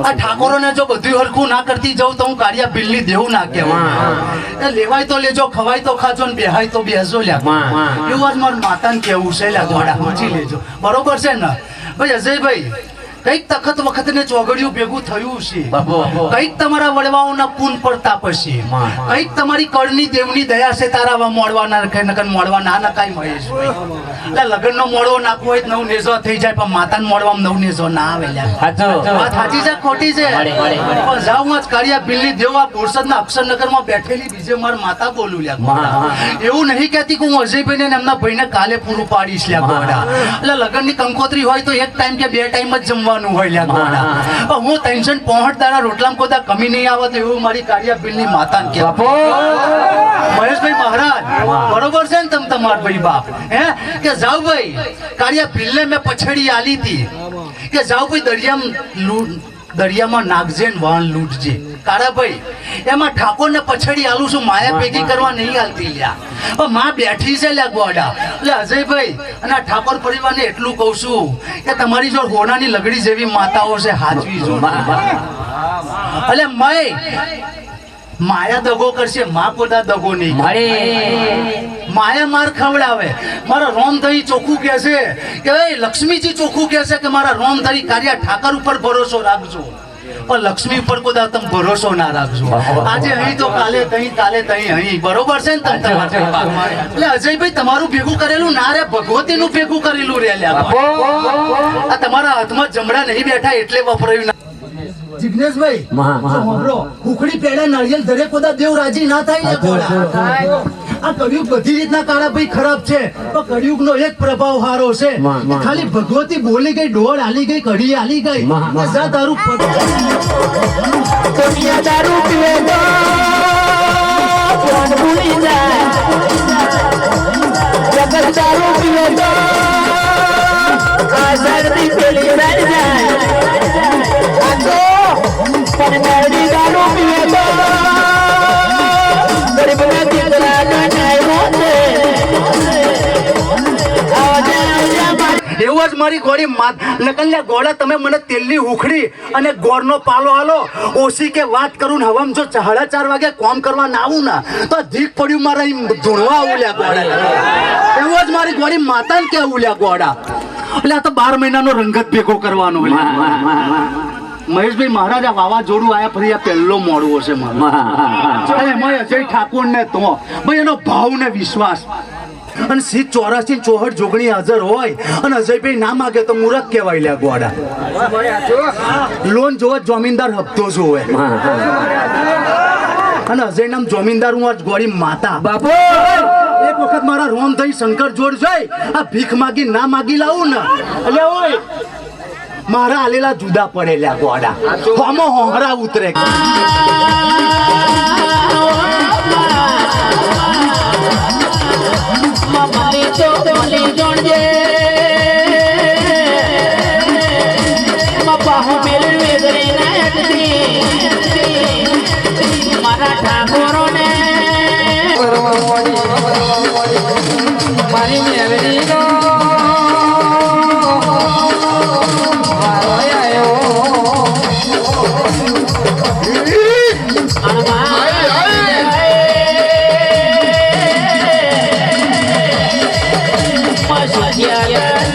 આ ઠાકોરોને જો બધું હરખું ના કરતી જવું તો હું કાળિયા બિલની દેવ ના કહેવું. લેવાય તો લેજો, ખવાય તો ખાજો ને બેહાય તો બેસજો લ્યા. એવું જ મારું માતાને કેવું છે લ્યા. દોડા સમજી લેજો. બરોબર છે ને ભાઈ અજયભાઈ? કઈક તખત વખત ને ચોગડિયું ભેગું થયું છે. કઈક તમારા વડવાઓના પૂન પડતા પછી કઈક તમારી કળની દેવની દયા છે. તારા મોડવાના નકન મોડવા ના નકાય મહેશભાઈ. એટલે લગ્ન નો મોડવો નાખવો હોય નવ નેજો થઈ જાય પણ માતાને મોડવામાં નવ નેજો ના આવે. વાત સાચી છે ખોટી છે? પણ જાઉં જ કાળિયા બિલની દેવ આ બોરસદના અક્ષરનગર માં બેઠેલી બીજે માર માતા બોલું લ્યા. એવું નહીં કહેતી કે હું અજયભાઈ ને એમના ભાઈને કાલે પૂરું પાડીશ લ્યા ગોડા. એટલે લગ્ન ની કંકોત્રી હોય તો એક ટાઈમ કે બે ટાઈમ જ જમવા હોય લ્યા ગોડા. હું 365 દાડા રોટલામાં કોદા કમી નહીં આવે તો એવું મારી કાળિયા બિલની માતાને કહેવાય. મહેશભાઈ મહારાજ બરોબર છે ને? તમાર ભાઈ બાપ હે કે જાવ ભાઈ કાળિયા બિલને મેં પછડી આલી હતી કે જાવ ભાઈ દરિયામાં નાગજે ને વાણ લૂંટજે. કાળાભાઈ એમાં ઠાકોર ને પછડી આલું છું, માયા ભેગી કરવા નહીં હાલતી લ્યા. માં બેઠી છે લ્યા ગોડા. એટલે અજયભાઈ અને આ ઠાકોર પરિવારને એટલું કહું છું કે તમારી જો હોનાની લગડી જેવી માતાઓ છે હાચવી જો. એટલે માયા દગો કરશે, માં પોતા દગો નહીં. માયા માર ખવડાવે. મારા રોમધરી ચોખ્ખું કે છે કે લક્ષ્મીજી ચોખ્ખું કે છે કે મારા રોમધરી કાર્યા ઠાકર ઉપર ભરોસો રાખજો પણ લક્ષ્મી ઉપર કોઈ તમે ભરોસો ના રાખજો. આજે અહીં તો કાલે તહીં, કાલે તહીં અહીં. બરોબર છે ને? એટલે અજયભાઈ તમારું ભેગું કરેલું ના રે, ભગવતી નું ભેગું કરેલું રે. આ તમારા હાથમાં જમડા નહીં બેઠા એટલે વપરાયું. જિગ્નેશભાઈ ઉખડી પેડા નાળિયેર દરેક બધા દેવ રાજી ના થાય. આ કળિયુગ બધી રીતના કાળાભાઈ ખરાબ છે પણ કળિયુગ નો એક પ્રભાવ હારો છે. ખાલી ભગવતી બોલી ગઈ, ડોળ આલી ગઈ, કઢી આલી ગઈ. જા દારૂ દારૂ પીવે ભૂલી જાય, દારૂ પીવે એવું જ મારી ગોળી નકલ્યા ગોળા તમે મને તેલની ઉખડી અને ગોળનો પાલો હાલો. ઓછી કે વાત કરું ને હવામ જો 4:30 વાગે કોમ કરવા ના આવું ને તો ધીક પડ્યું મારા ધૂણવા આવું લ્યા ગોળા. એવું જ મારી ગોળી માતાને કેવું લ્યા ગોળા. એટલે આ તો 12 મહિનાનો રંગત ભેગો કરવાનો. મહેશભાઈ મહારાજ આ વાવાઝોડું આયા ફરી આ પહેલો મોડવો છે મારો. એમાં અજય ઠાકોર ને તો ભાઈ એનો ભાવ ને વિશ્વાસ અને 84 64 જોગણી હાજર હોય અને અજયભાઈ ના માગે તો મુરત કહેવાય લ્યા ગોડા. લોન જોવે જમીનદાર હપ્તો જોવે અને અજય નામ જમીનદાર હું આજ ગોળી માતા. બાપુ એક વખત મારા રોમ થઈ શંકર જોડ જોઈ આ ભીખ માગી ના માગી લાવું ને એટલે ઓય મારા આલેલા જુદા પડેલા ગોડા હોમો હોહરા ઉતરે. મારા ઠાકોરો ને મારી મેલડી નો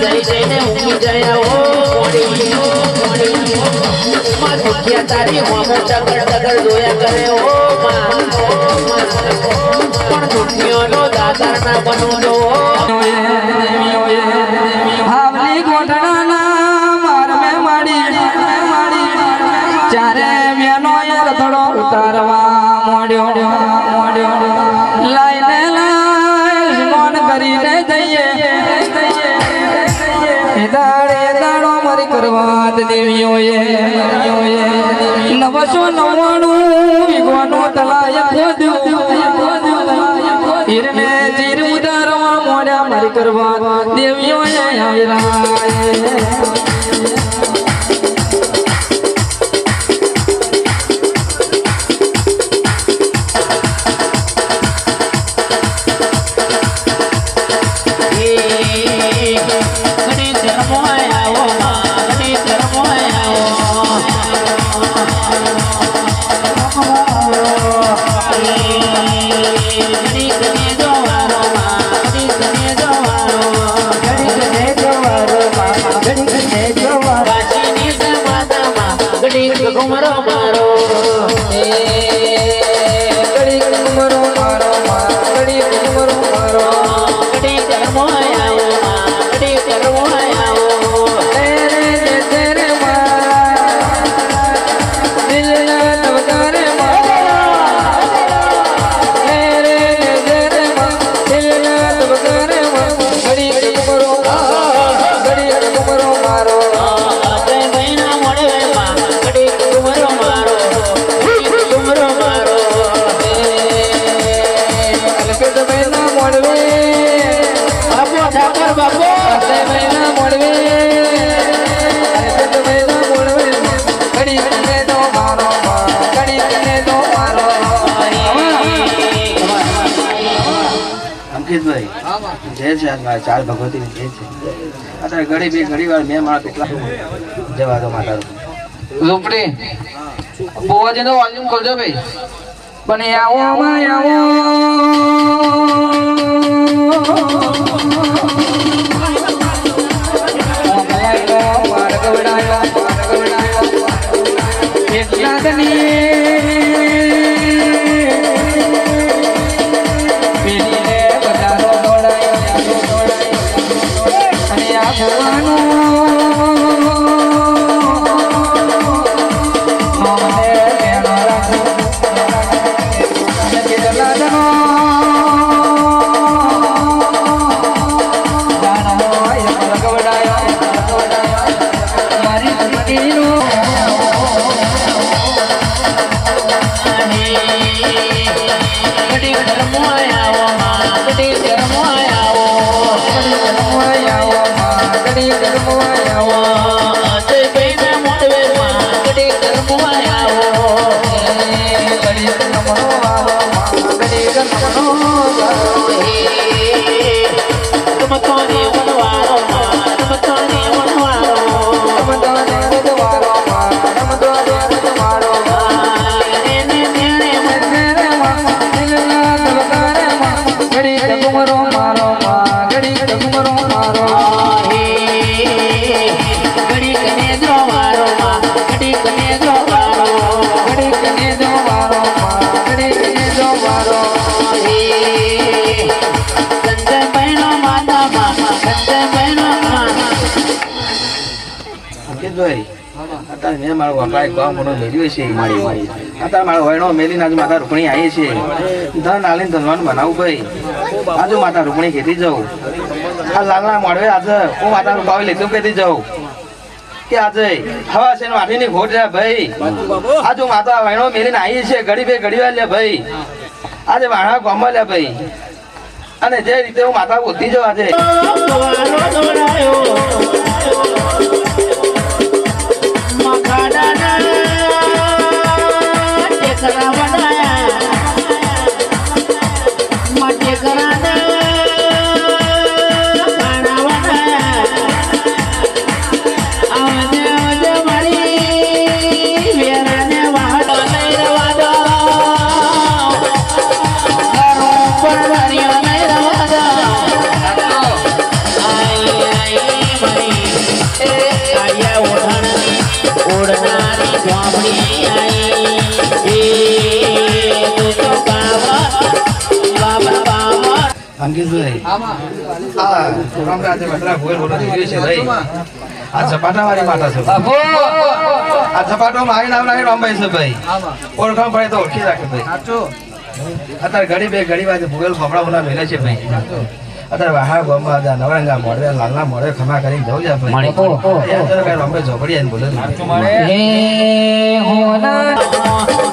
જઈ જઈને ઊંઘી જાય ઓ માં દુખિયા તારી મોમો ટગર જોયા કરે ઓ માં પણ દુખિયાનો દાતાર ના બનવો હાવલી ગોઠણાના માર મે માડી ચારે મેનો થોડો ઉતારવા મોડ્યો લાઈને સ્નાન કરીને જઈએ દાડો મારી કરવા દેવીઓએ 999 વિગવાનો તલાય ખોદ્યું હીરને ચીર ઉતારવા મોડ્યા મારી કરવા દેવીઓએ આવ્યા ચાર ભગવતી જે છે અત્યારે ઘડી વાર મેં મારા કેટલા જવા દો માતા ઝૂંપડી બોવાજીનો વોલ્યુમ ખોલજો ભાઈ પણ આવો મેં મારો વપરાય ગામ મોનો મેળ્યો છે મારી અત્યારે મારો વયનો મેલીને આજુ માતા રૂપણી આવી છે ધન આલીને ધનવાનું બનાવું ભાઈ આજુ માતા રૂપણી ખેતી જાઉં આ લાલના મળવે આજે હું માતા રૂપાવી લીધું ખેતી જાઉં કે આજે હવા છે માટીની ઘોટ છે ભાઈ આજુ માતા વયનો મેલીને આવી છે ઘડી વાર લે ભાઈ આજે મારા ગામમાં લે ભાઈ અને જે રીતે હું માતા બોલતી જાઉં આજે I ઓળનારી ઝોપડી આઈ એ તું તો બાબા બાબા બાબા અંકિતભાઈ આ પ્રોગ્રામ રાતે બટલા ભોય બોલો દીધી છે ભાઈ આ ઝપાટા વાળી માતા છે બાપો આ ઝપાટો મારી નામ નાખી રામભાઈ છે ભાઈ ઓળખાણ પડે તો ઓળખી રાખે ભાઈ સાચો અત્યારે ઘડી વાજે ભોગલ ફફડા બોલા મેલે છે ભાઈ અત્યારે વાહા ગોમમાં નવરંગા મોડવે લાલના મોડવે ખમા કરીને જવું છે ભાઈ અત્યારે કઈ રામભાઈ ઝોપડી આવીને બોલે હે હોના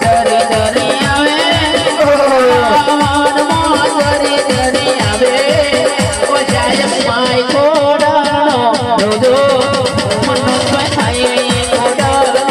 દરે દરે આવે દરે દરે આવે ઓ જાય માય કોડાનો રોજો મનો થાય કોડાનો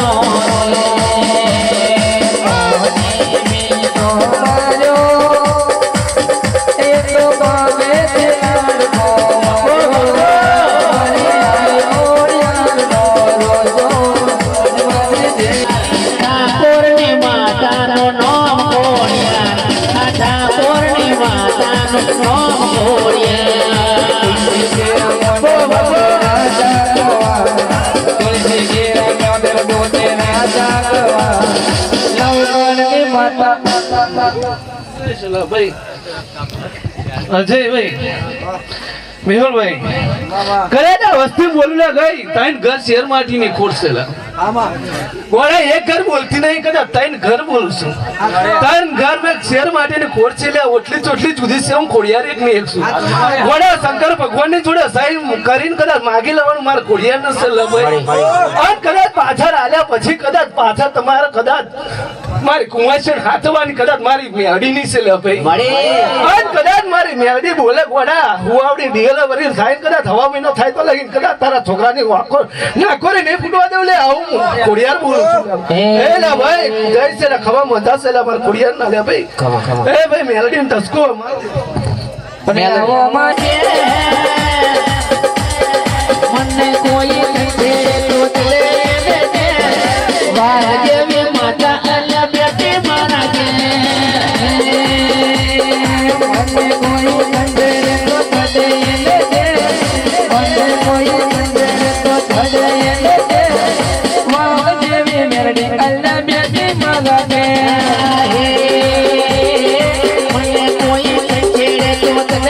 ભાઈ અજયભાઈ મેહુલભાઈ કદાચ વસ્તી બોલું ગઈ તાઈન ઘર શેર માટી ની ખોટશે ગોળા એક ઘર બોલતી નહીં કદાચ તાઈન ઘર બોલું છું તાઈન ઘર મેં શેર માટી ની ખોટ છે ઓટલી ચોટલી જુદી છે હું ખોડિયાર એક ને એક છું ગોળા શંકર ભગવાન ની જોડે સાઈન કરીને કદાચ માગી લેવાનું મારે ખોડિયાર ને છે લભાઈ અને કદાચ પાછળ આલ્યા પછી કદાચ પાછળ તમારે કદાચ મારી કુંવાસણ હાથવાની કદાચ મારી મેળી ની છે લભાઈ અને કદાચ મારી મેળી બોલે ગોળા હું આવડી ડીએલ વરી થાય કદાચ હવા મહિનો થાય તો લગીન કદાચ તારા છોકરાની વાકો નાખો રે નહીં ફૂટવા દેવ લે આવું ખોડિયાર બોલું છું એ લે ભાઈ જય છે ને ખવા મજા છે લે માર ખોડિયાર ના લે ભાઈ એ ભાઈ મેલડી ને ટસકો મેલવો માજે મને કોઈ નથી તો લે દે વાજે મે માતા અલ્લા બેટે મારા કે મને કોઈ નથી તો દે મને કોઈ નથી તો દે વાજે મે મેરડી અલ્લા બેટે મારા કે મને કોઈ નથી તો દે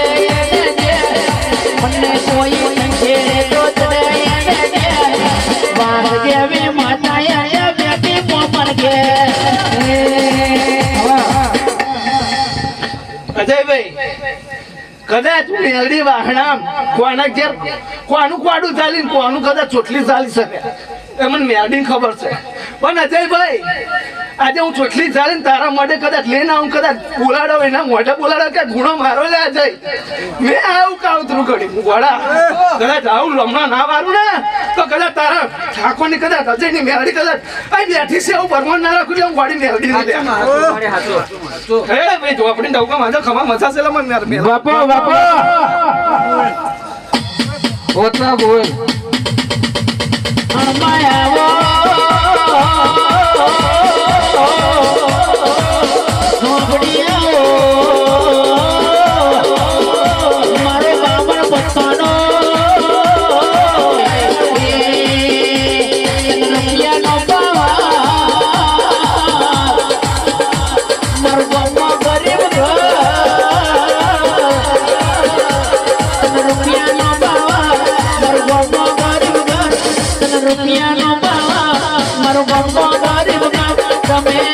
મને કોઈ નથી તો દે વાજે મે માતા અલ્લા બેટે મોમર કે અજયભાઈ કદાચ મેલડી વાહણામ કોના ઘેર કોનું કોડું ચાલીને કોનું કદાચ ચોટલી ચાલી શકે એ મને મેલડી ખબર છે પણ અજયભાઈ આજે હું ચોટલી ચાલીને તારા માટે કદાચ લઈને આવું કદાચ બોલાડો એના મોઢે બોલાડો કે ગુણો મારો લે અજય મેં આવું કાવતરું કર્યું વડા કદાચ આવું લમણા ના વારું ને તો કદાચ તારા ઠાકોરની કદાચ અજયની મેલડી કદાચ અહીં બેઠી છે એવું પરમાન ના રાખું હું વાડી મેલડી લે હે ભાઈ ઝોપડી ડોકા માજો ખમા મજા છે મને બાપા બાપા ઓતના બોલ અણમાયાવો ઝોપડીઓ મારે બાબર પત્તાનો રૂપિયાનો પાવા મારો બાબા ગરીબ ઘર રૂપિયાનો પાવા મારો બાબા ગરીબ ઘર રૂપિયાનો પાવા મારો બાબા ગરીબ ઘર તમે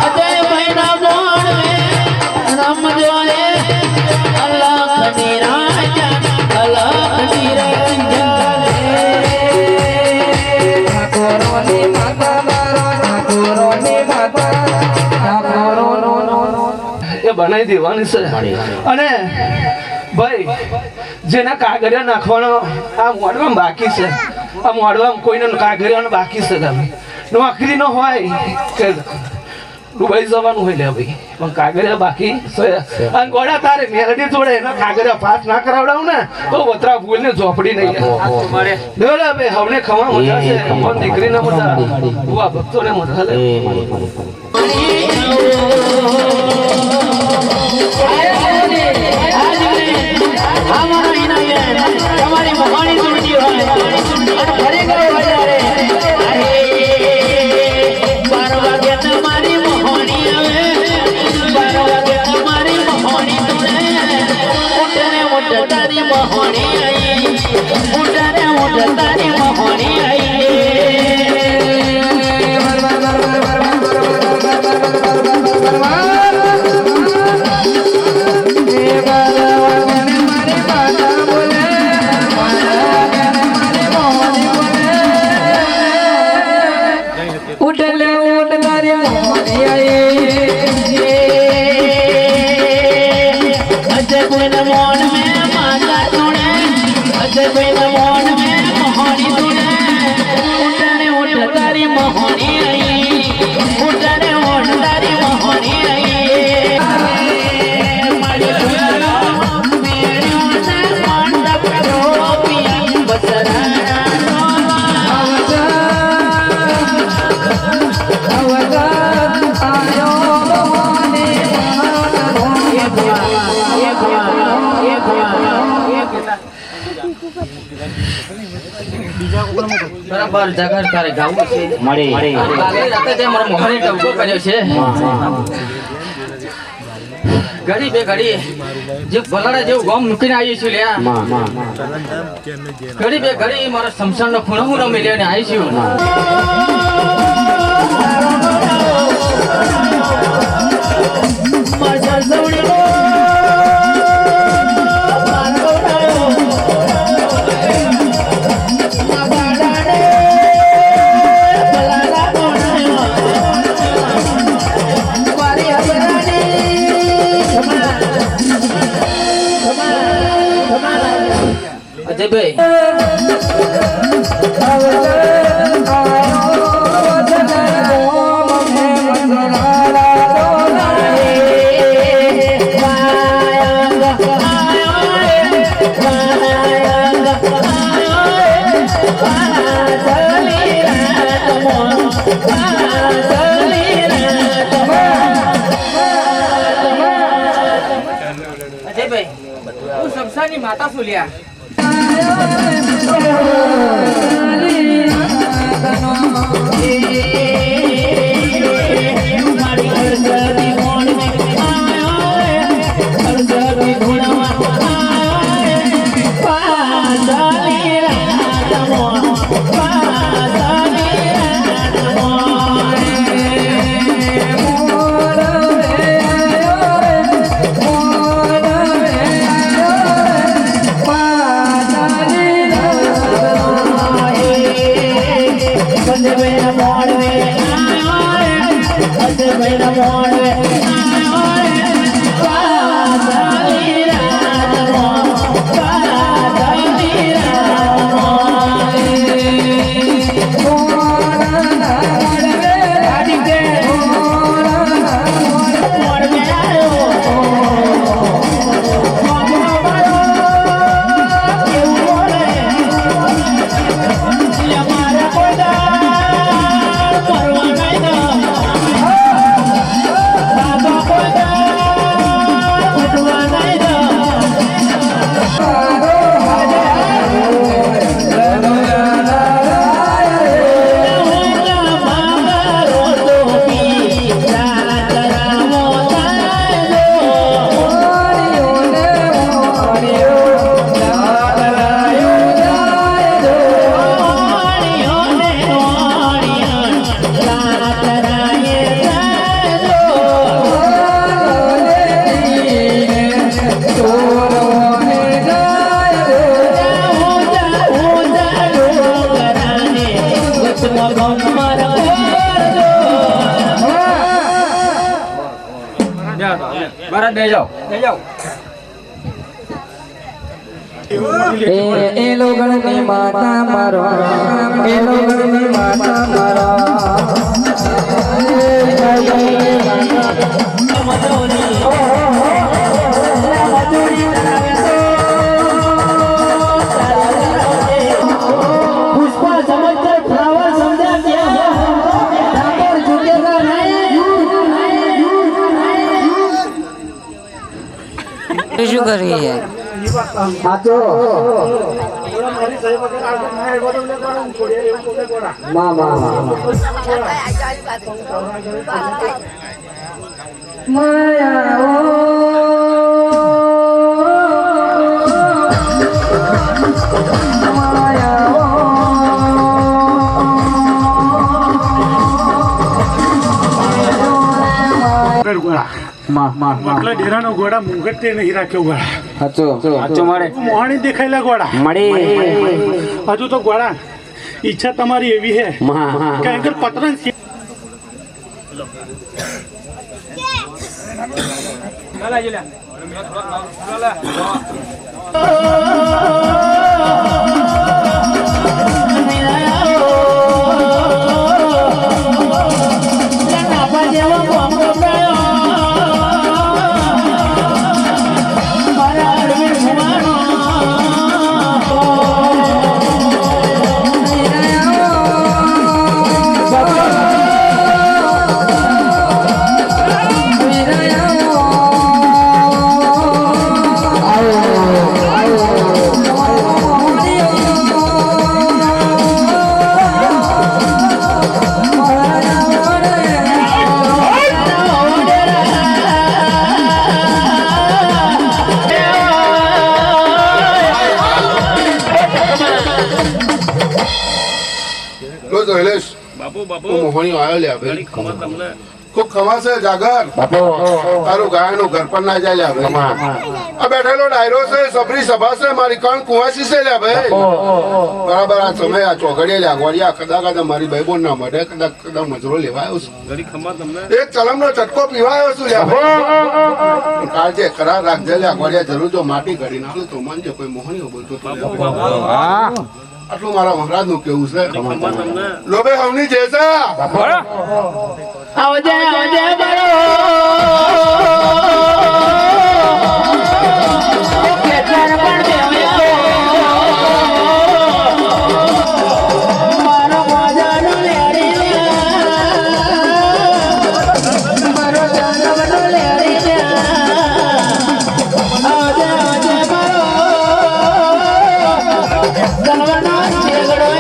અજય ભાઈ ના બનાવી દેવાની છે અને ભાઈ જેના કાગળિયા નાખવાનો આ મોડવામાં બાકી છે આ મોડવામાં કોઈને કાગળિયાનો બાકી છે તમે નોકરી નો હોય કે દુબઈ જવાનું હોય લે ભાઈ પણ કાગળિયા બાકી છે અને ગોળા તારે મેલડી જોડે એના કાગળિયા પાસ ના કરાવડાવું ને તો વતરા ભૂલ ને ઝોપડી નહીં મળે ભાઈ હમને ખમા મજા છે પણ દીકરીને મજા ભુવા ભક્તોને મજા લે તમારી મહાણી સુરતી હોય ઘરે ઘરે વધારે 12 વાગે તમારી મહાણી આવે 12 વાગે તમારી મહાણી તોડે ઉઠને ઉઠ તારી મહાણી આવી ઉઠને ઉઠ તારી મહાણી આવી બરાબર જગર તારે ગાવું છે મળે રાતે તે મારો મોહની ટપકો કર્યો છે ઘડી બે ઘડી જે ભલાડા જેવું ગામ મૂકીને આવી છું લ્યા ઘડી બે ઘડી મારો સમસાણનો ખૂણો હું રમી લઈને આવી છું અજયભાઈ હું સંસારની માતા છું લ્યા મહારાજ બે જાઓ એ લોગણની માતા મારો એ લોગણની માતા મારો પુષ્પા સમજતા ફ્લાવર સમજ્યા ક્યાં ઠાકોર ઝુકેગા નહીં શું કરી છે સાચો મતલબ ડેરાનો ગોળા મુંગટ તે નહીં રાખ્યો ગોળા સાચો મળે મોહણી દેખાયેલા ગોળા મળી હજુ તો ગોળા ઈચ્છા તમારી એવી હે કે અંકલ પતરન મોહણી આવ્યો લે ભાઈ ખૂબ ખમાશે જાગર તારું ગાયનું ઘર પર ના જાય લે ભાઈ આ બેઠેલો ડાયરો છે સબરી સભા છે મારી કણ કુવાસી છે લે ભાઈ બરાબર આ સમય આ ચોઘડીએ લે ગોળિયા કદાચ મારી ભાઈ બોન ના મળે કદાચ મજરો લેવા આવ્યો છું એક ચલમનો ચટકો પીવાયો છું લે ભાઈ કાળજે કરાર રાખજે લે ગોળિયા જરૂર જો માટી ઘડી નાખું તો માનજે કોઈ મોહણીઓ બોલતો આટલું મારા મહારાજ નું કેવું છે લોબે હમની જેસા આવજે આવજે બરો કેટલાર પણ દેવ્યો મારો મજાનો લેડી મારો જાનવનો લેડી આવજે આવજે બરો જાનવનો છેગડો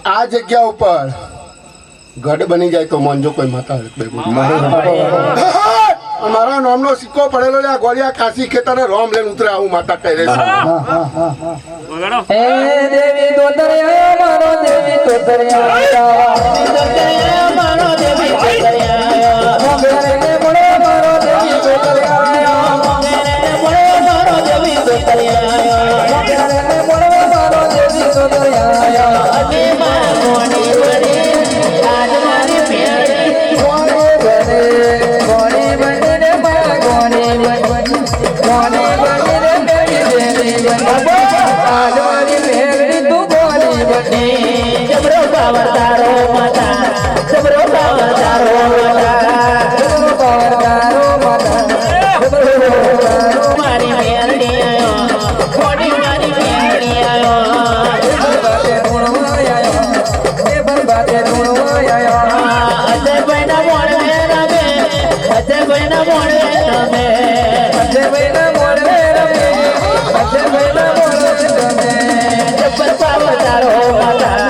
આ જગ્યા ઉપર ગઢ બની જાય તો માનજો કોઈ માતા મારા નામનો સિક્કો પડેલો છે આ ગોળિયા કાશી ખેતરે રોમ લઈને ઉતરે આવું માતા કહે છે હે દેવી તો દરિયા મારો દેવી તો દરિયા મારો દેવી તો દરિયા મોગરે બોલે મારો દેવી તો દરિયા મોગરે બોલે મારો દેવી તો દરિયા મોગરે બોલે મારો દેવી તો દરિયા અજે માં કોણી વરે આજ મારી પેરી કોણી વરે રે માં કોણી વરે આજ મારી પેરી તું કોણી વરે જબરો પાવર તારો માતા જબરો પાવર તારો માતા જબરો પાવર તારો માતા જબરો મારી મેરડી આયો કોણી મારી મેરડી આયો બરબાદે ગુણવા આયો એ બરબાદે ગુણવા આયો અજય ભાઈના મોડે રમે અજય ભાઈના મોડે રમે અજય ભાઈના મોડે રમે અજય ભાઈના મોડે રમે જબર પાવર તારો માતા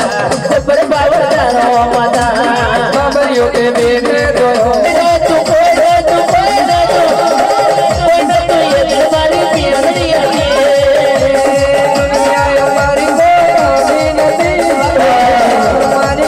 જબર પાવર તારો માતા બાબરીઓ કે બેને તો તું કોઈ તો એ મારી પિયરી આકે દુનિયા મારી કોઈ નથી મારી કોઈ નથી અમારી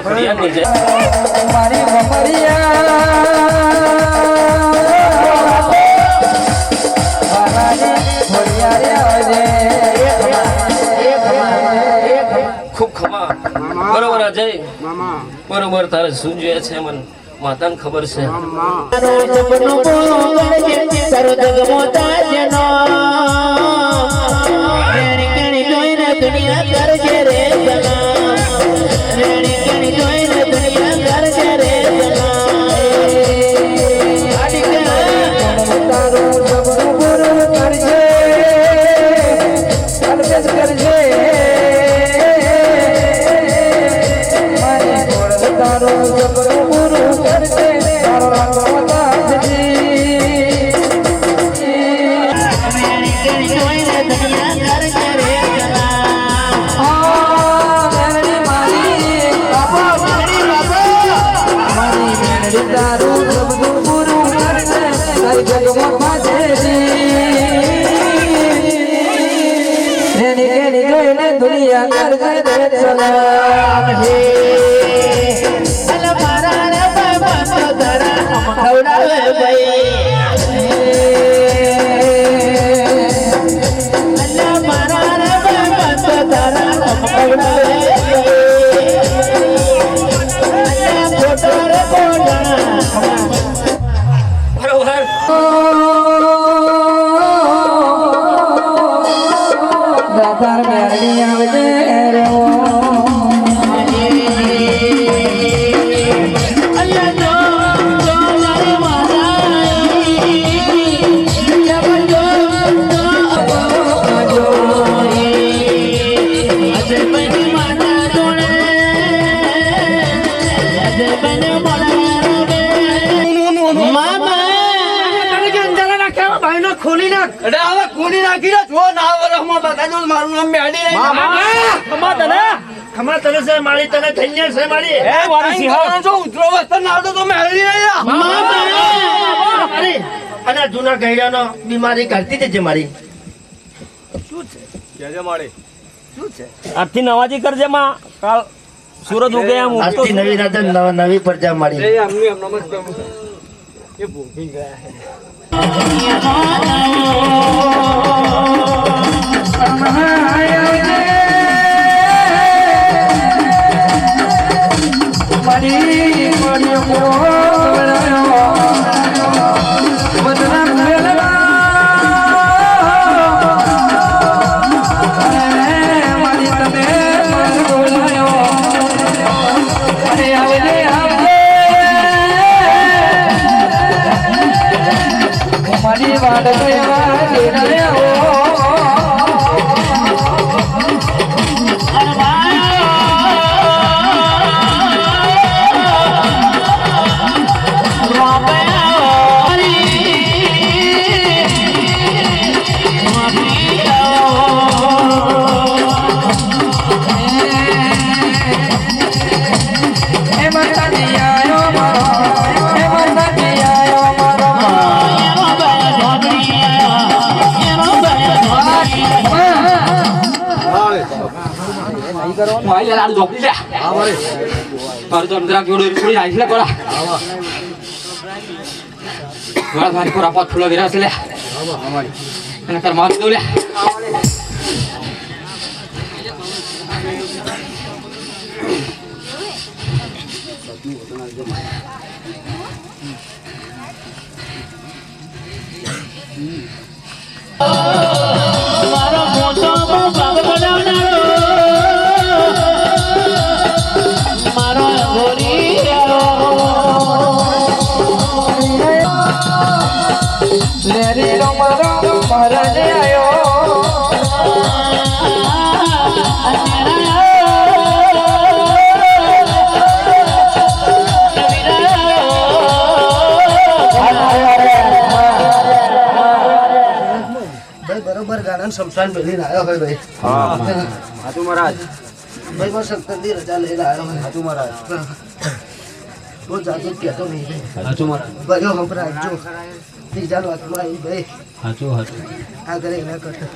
દુનિયા તો જાય દે મારી ખૂબ ખમા બરોબર અજય બરોબર તારે શું જોઈએ છે મને માતાને ખબર છે તારો સપનું પૂરું કરજે તારો જગમો તાજનો રેણી કેણી જોઈને દુનિયા કરજે રે જના રેણી કેણી જોઈને દુનિયા કરજે રે જના તારો સપનું પૂરું કરજે કરજે તારો સપનું પૂરું કરજે તારો રંગ તાજજી મેરી કેણી જોઈને દુનિયા કરજે રે જના મેરી મારી બાપા મારી મેરી તારું સપનું પૂરું કરજે તારી જગમાં તાજજી મેરી કેણી જોઈને દુનિયા કરજે રે જના હે ખવડાવે ભાઈ અલ્લા મારા રે બસ તારા ખવડાવે અલ્લા ફોટો રે કોડા બરોબર દાતાર મેરડી આવજે રે ખોલી નાખ અરે હવે ખોલી નાખી ને જો ના વરહમાં બતાજો મારું નામ મેડી રહી ખમા તને છે મારી તને ધન્ય છે મારી એ મારી સિંહા જો ઉતરો વસ્તર નાડો તો મેડી રહી મારી અને જૂના ગઈડાનો બીમારી કરતી છે મારી શું છે કેજે મારી શું છે આજથી નવાજી કરજે માં કાલ સુરત ઉગે એમ આજથી નવી રાત નવી પરજા મારી એ એમનું એમ નમસ્કાર ફૂલો વિરાશ લે અને તાર મારી દો લે મારો મોટો બાપ બનાવનારો મારો ગોરીયો લેરી રો મારો મહારાજ આયો બરોબર ગાના શમશાન મેલીને આવ્યો હોય ભાઈ. હાચું મહારાજ ભાઈ બસ શંકરની રજા લઈને આવ્યો હોય. હાચું મહારાજ બહુ જાજુ કહેતો નહીં હાચું મહારાજ ભાઈઓ સંભળાવજો ત્રીજા વાતમાં આવી ભાઈ હાચું હાચું આ કરે એના કરતા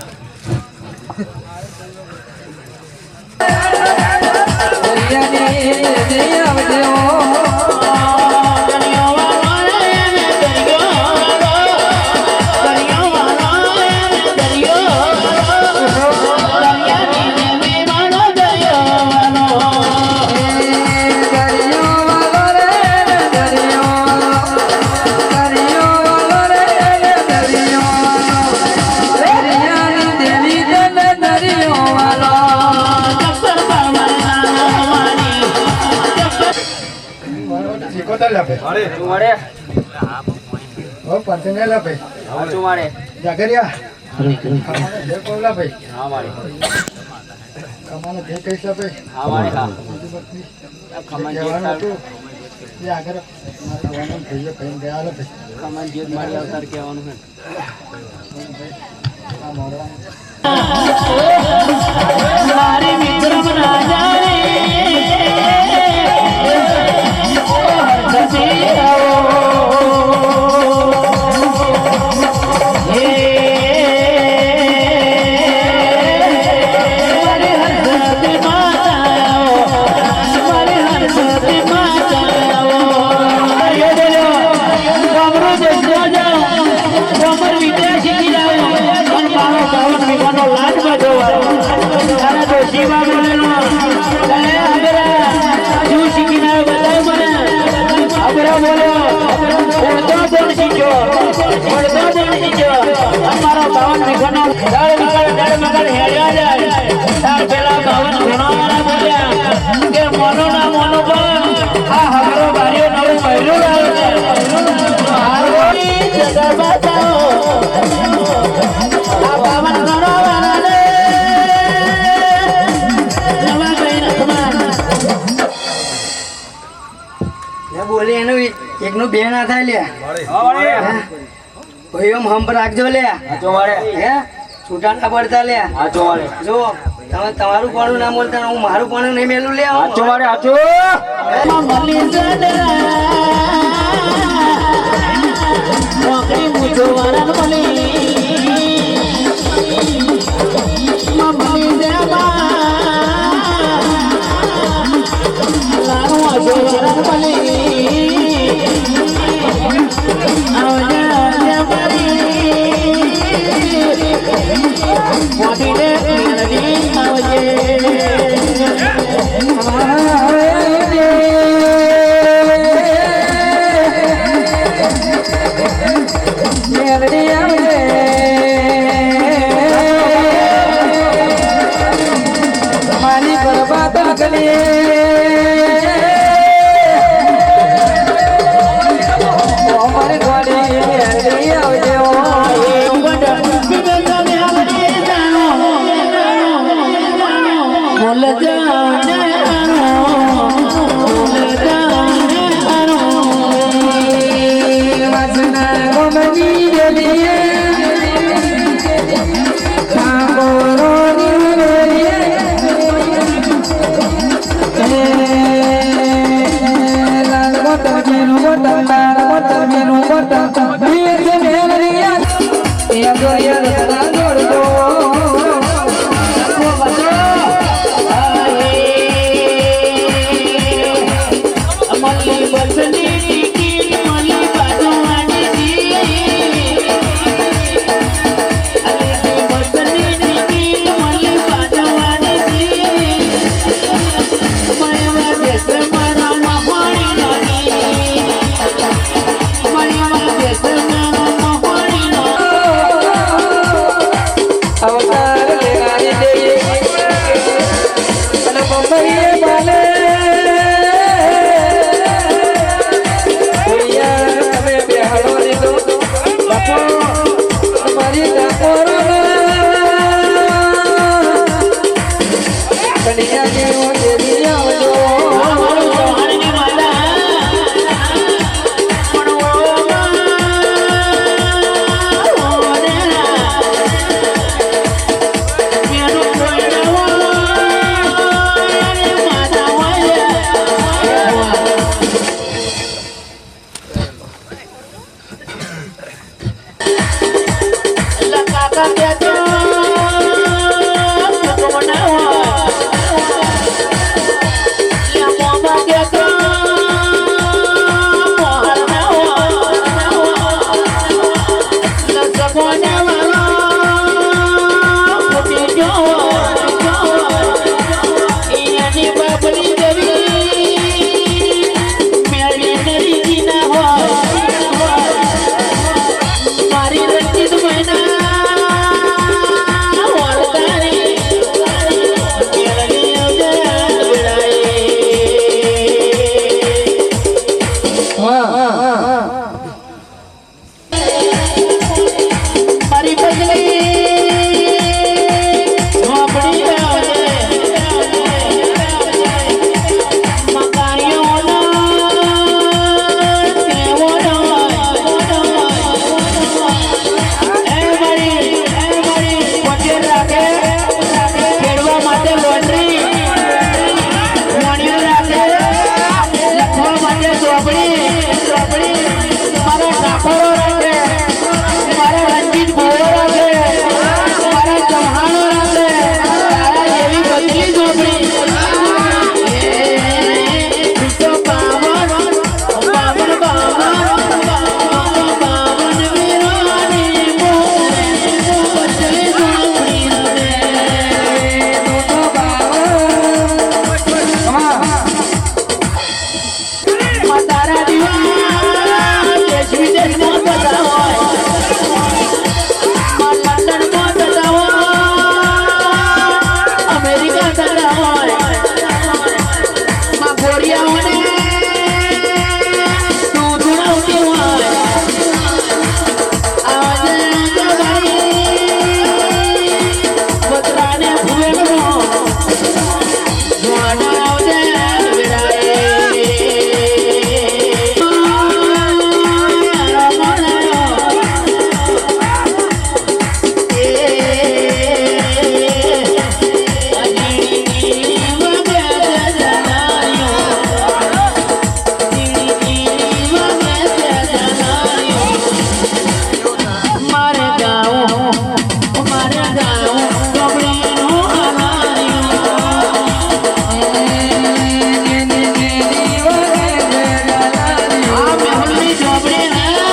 જાગરિયા ભાઈ કમાને જે કહીશ ભાઈ આગળ ભાઈઓ કહીને ગયા મારી મિત્ર બના જાને બોલે એનું એકનું બે ના થાય લે ભાઈઓ હંપ રાખજો લે હે છૂટા ના પડતા લે જો તમે તમારું કોણું ના બોલતા હું મારું કોણું નહીં મેલું લે નોકરી મૂછો વાળા મળી લારું આજો વાળા મળી કાકા કે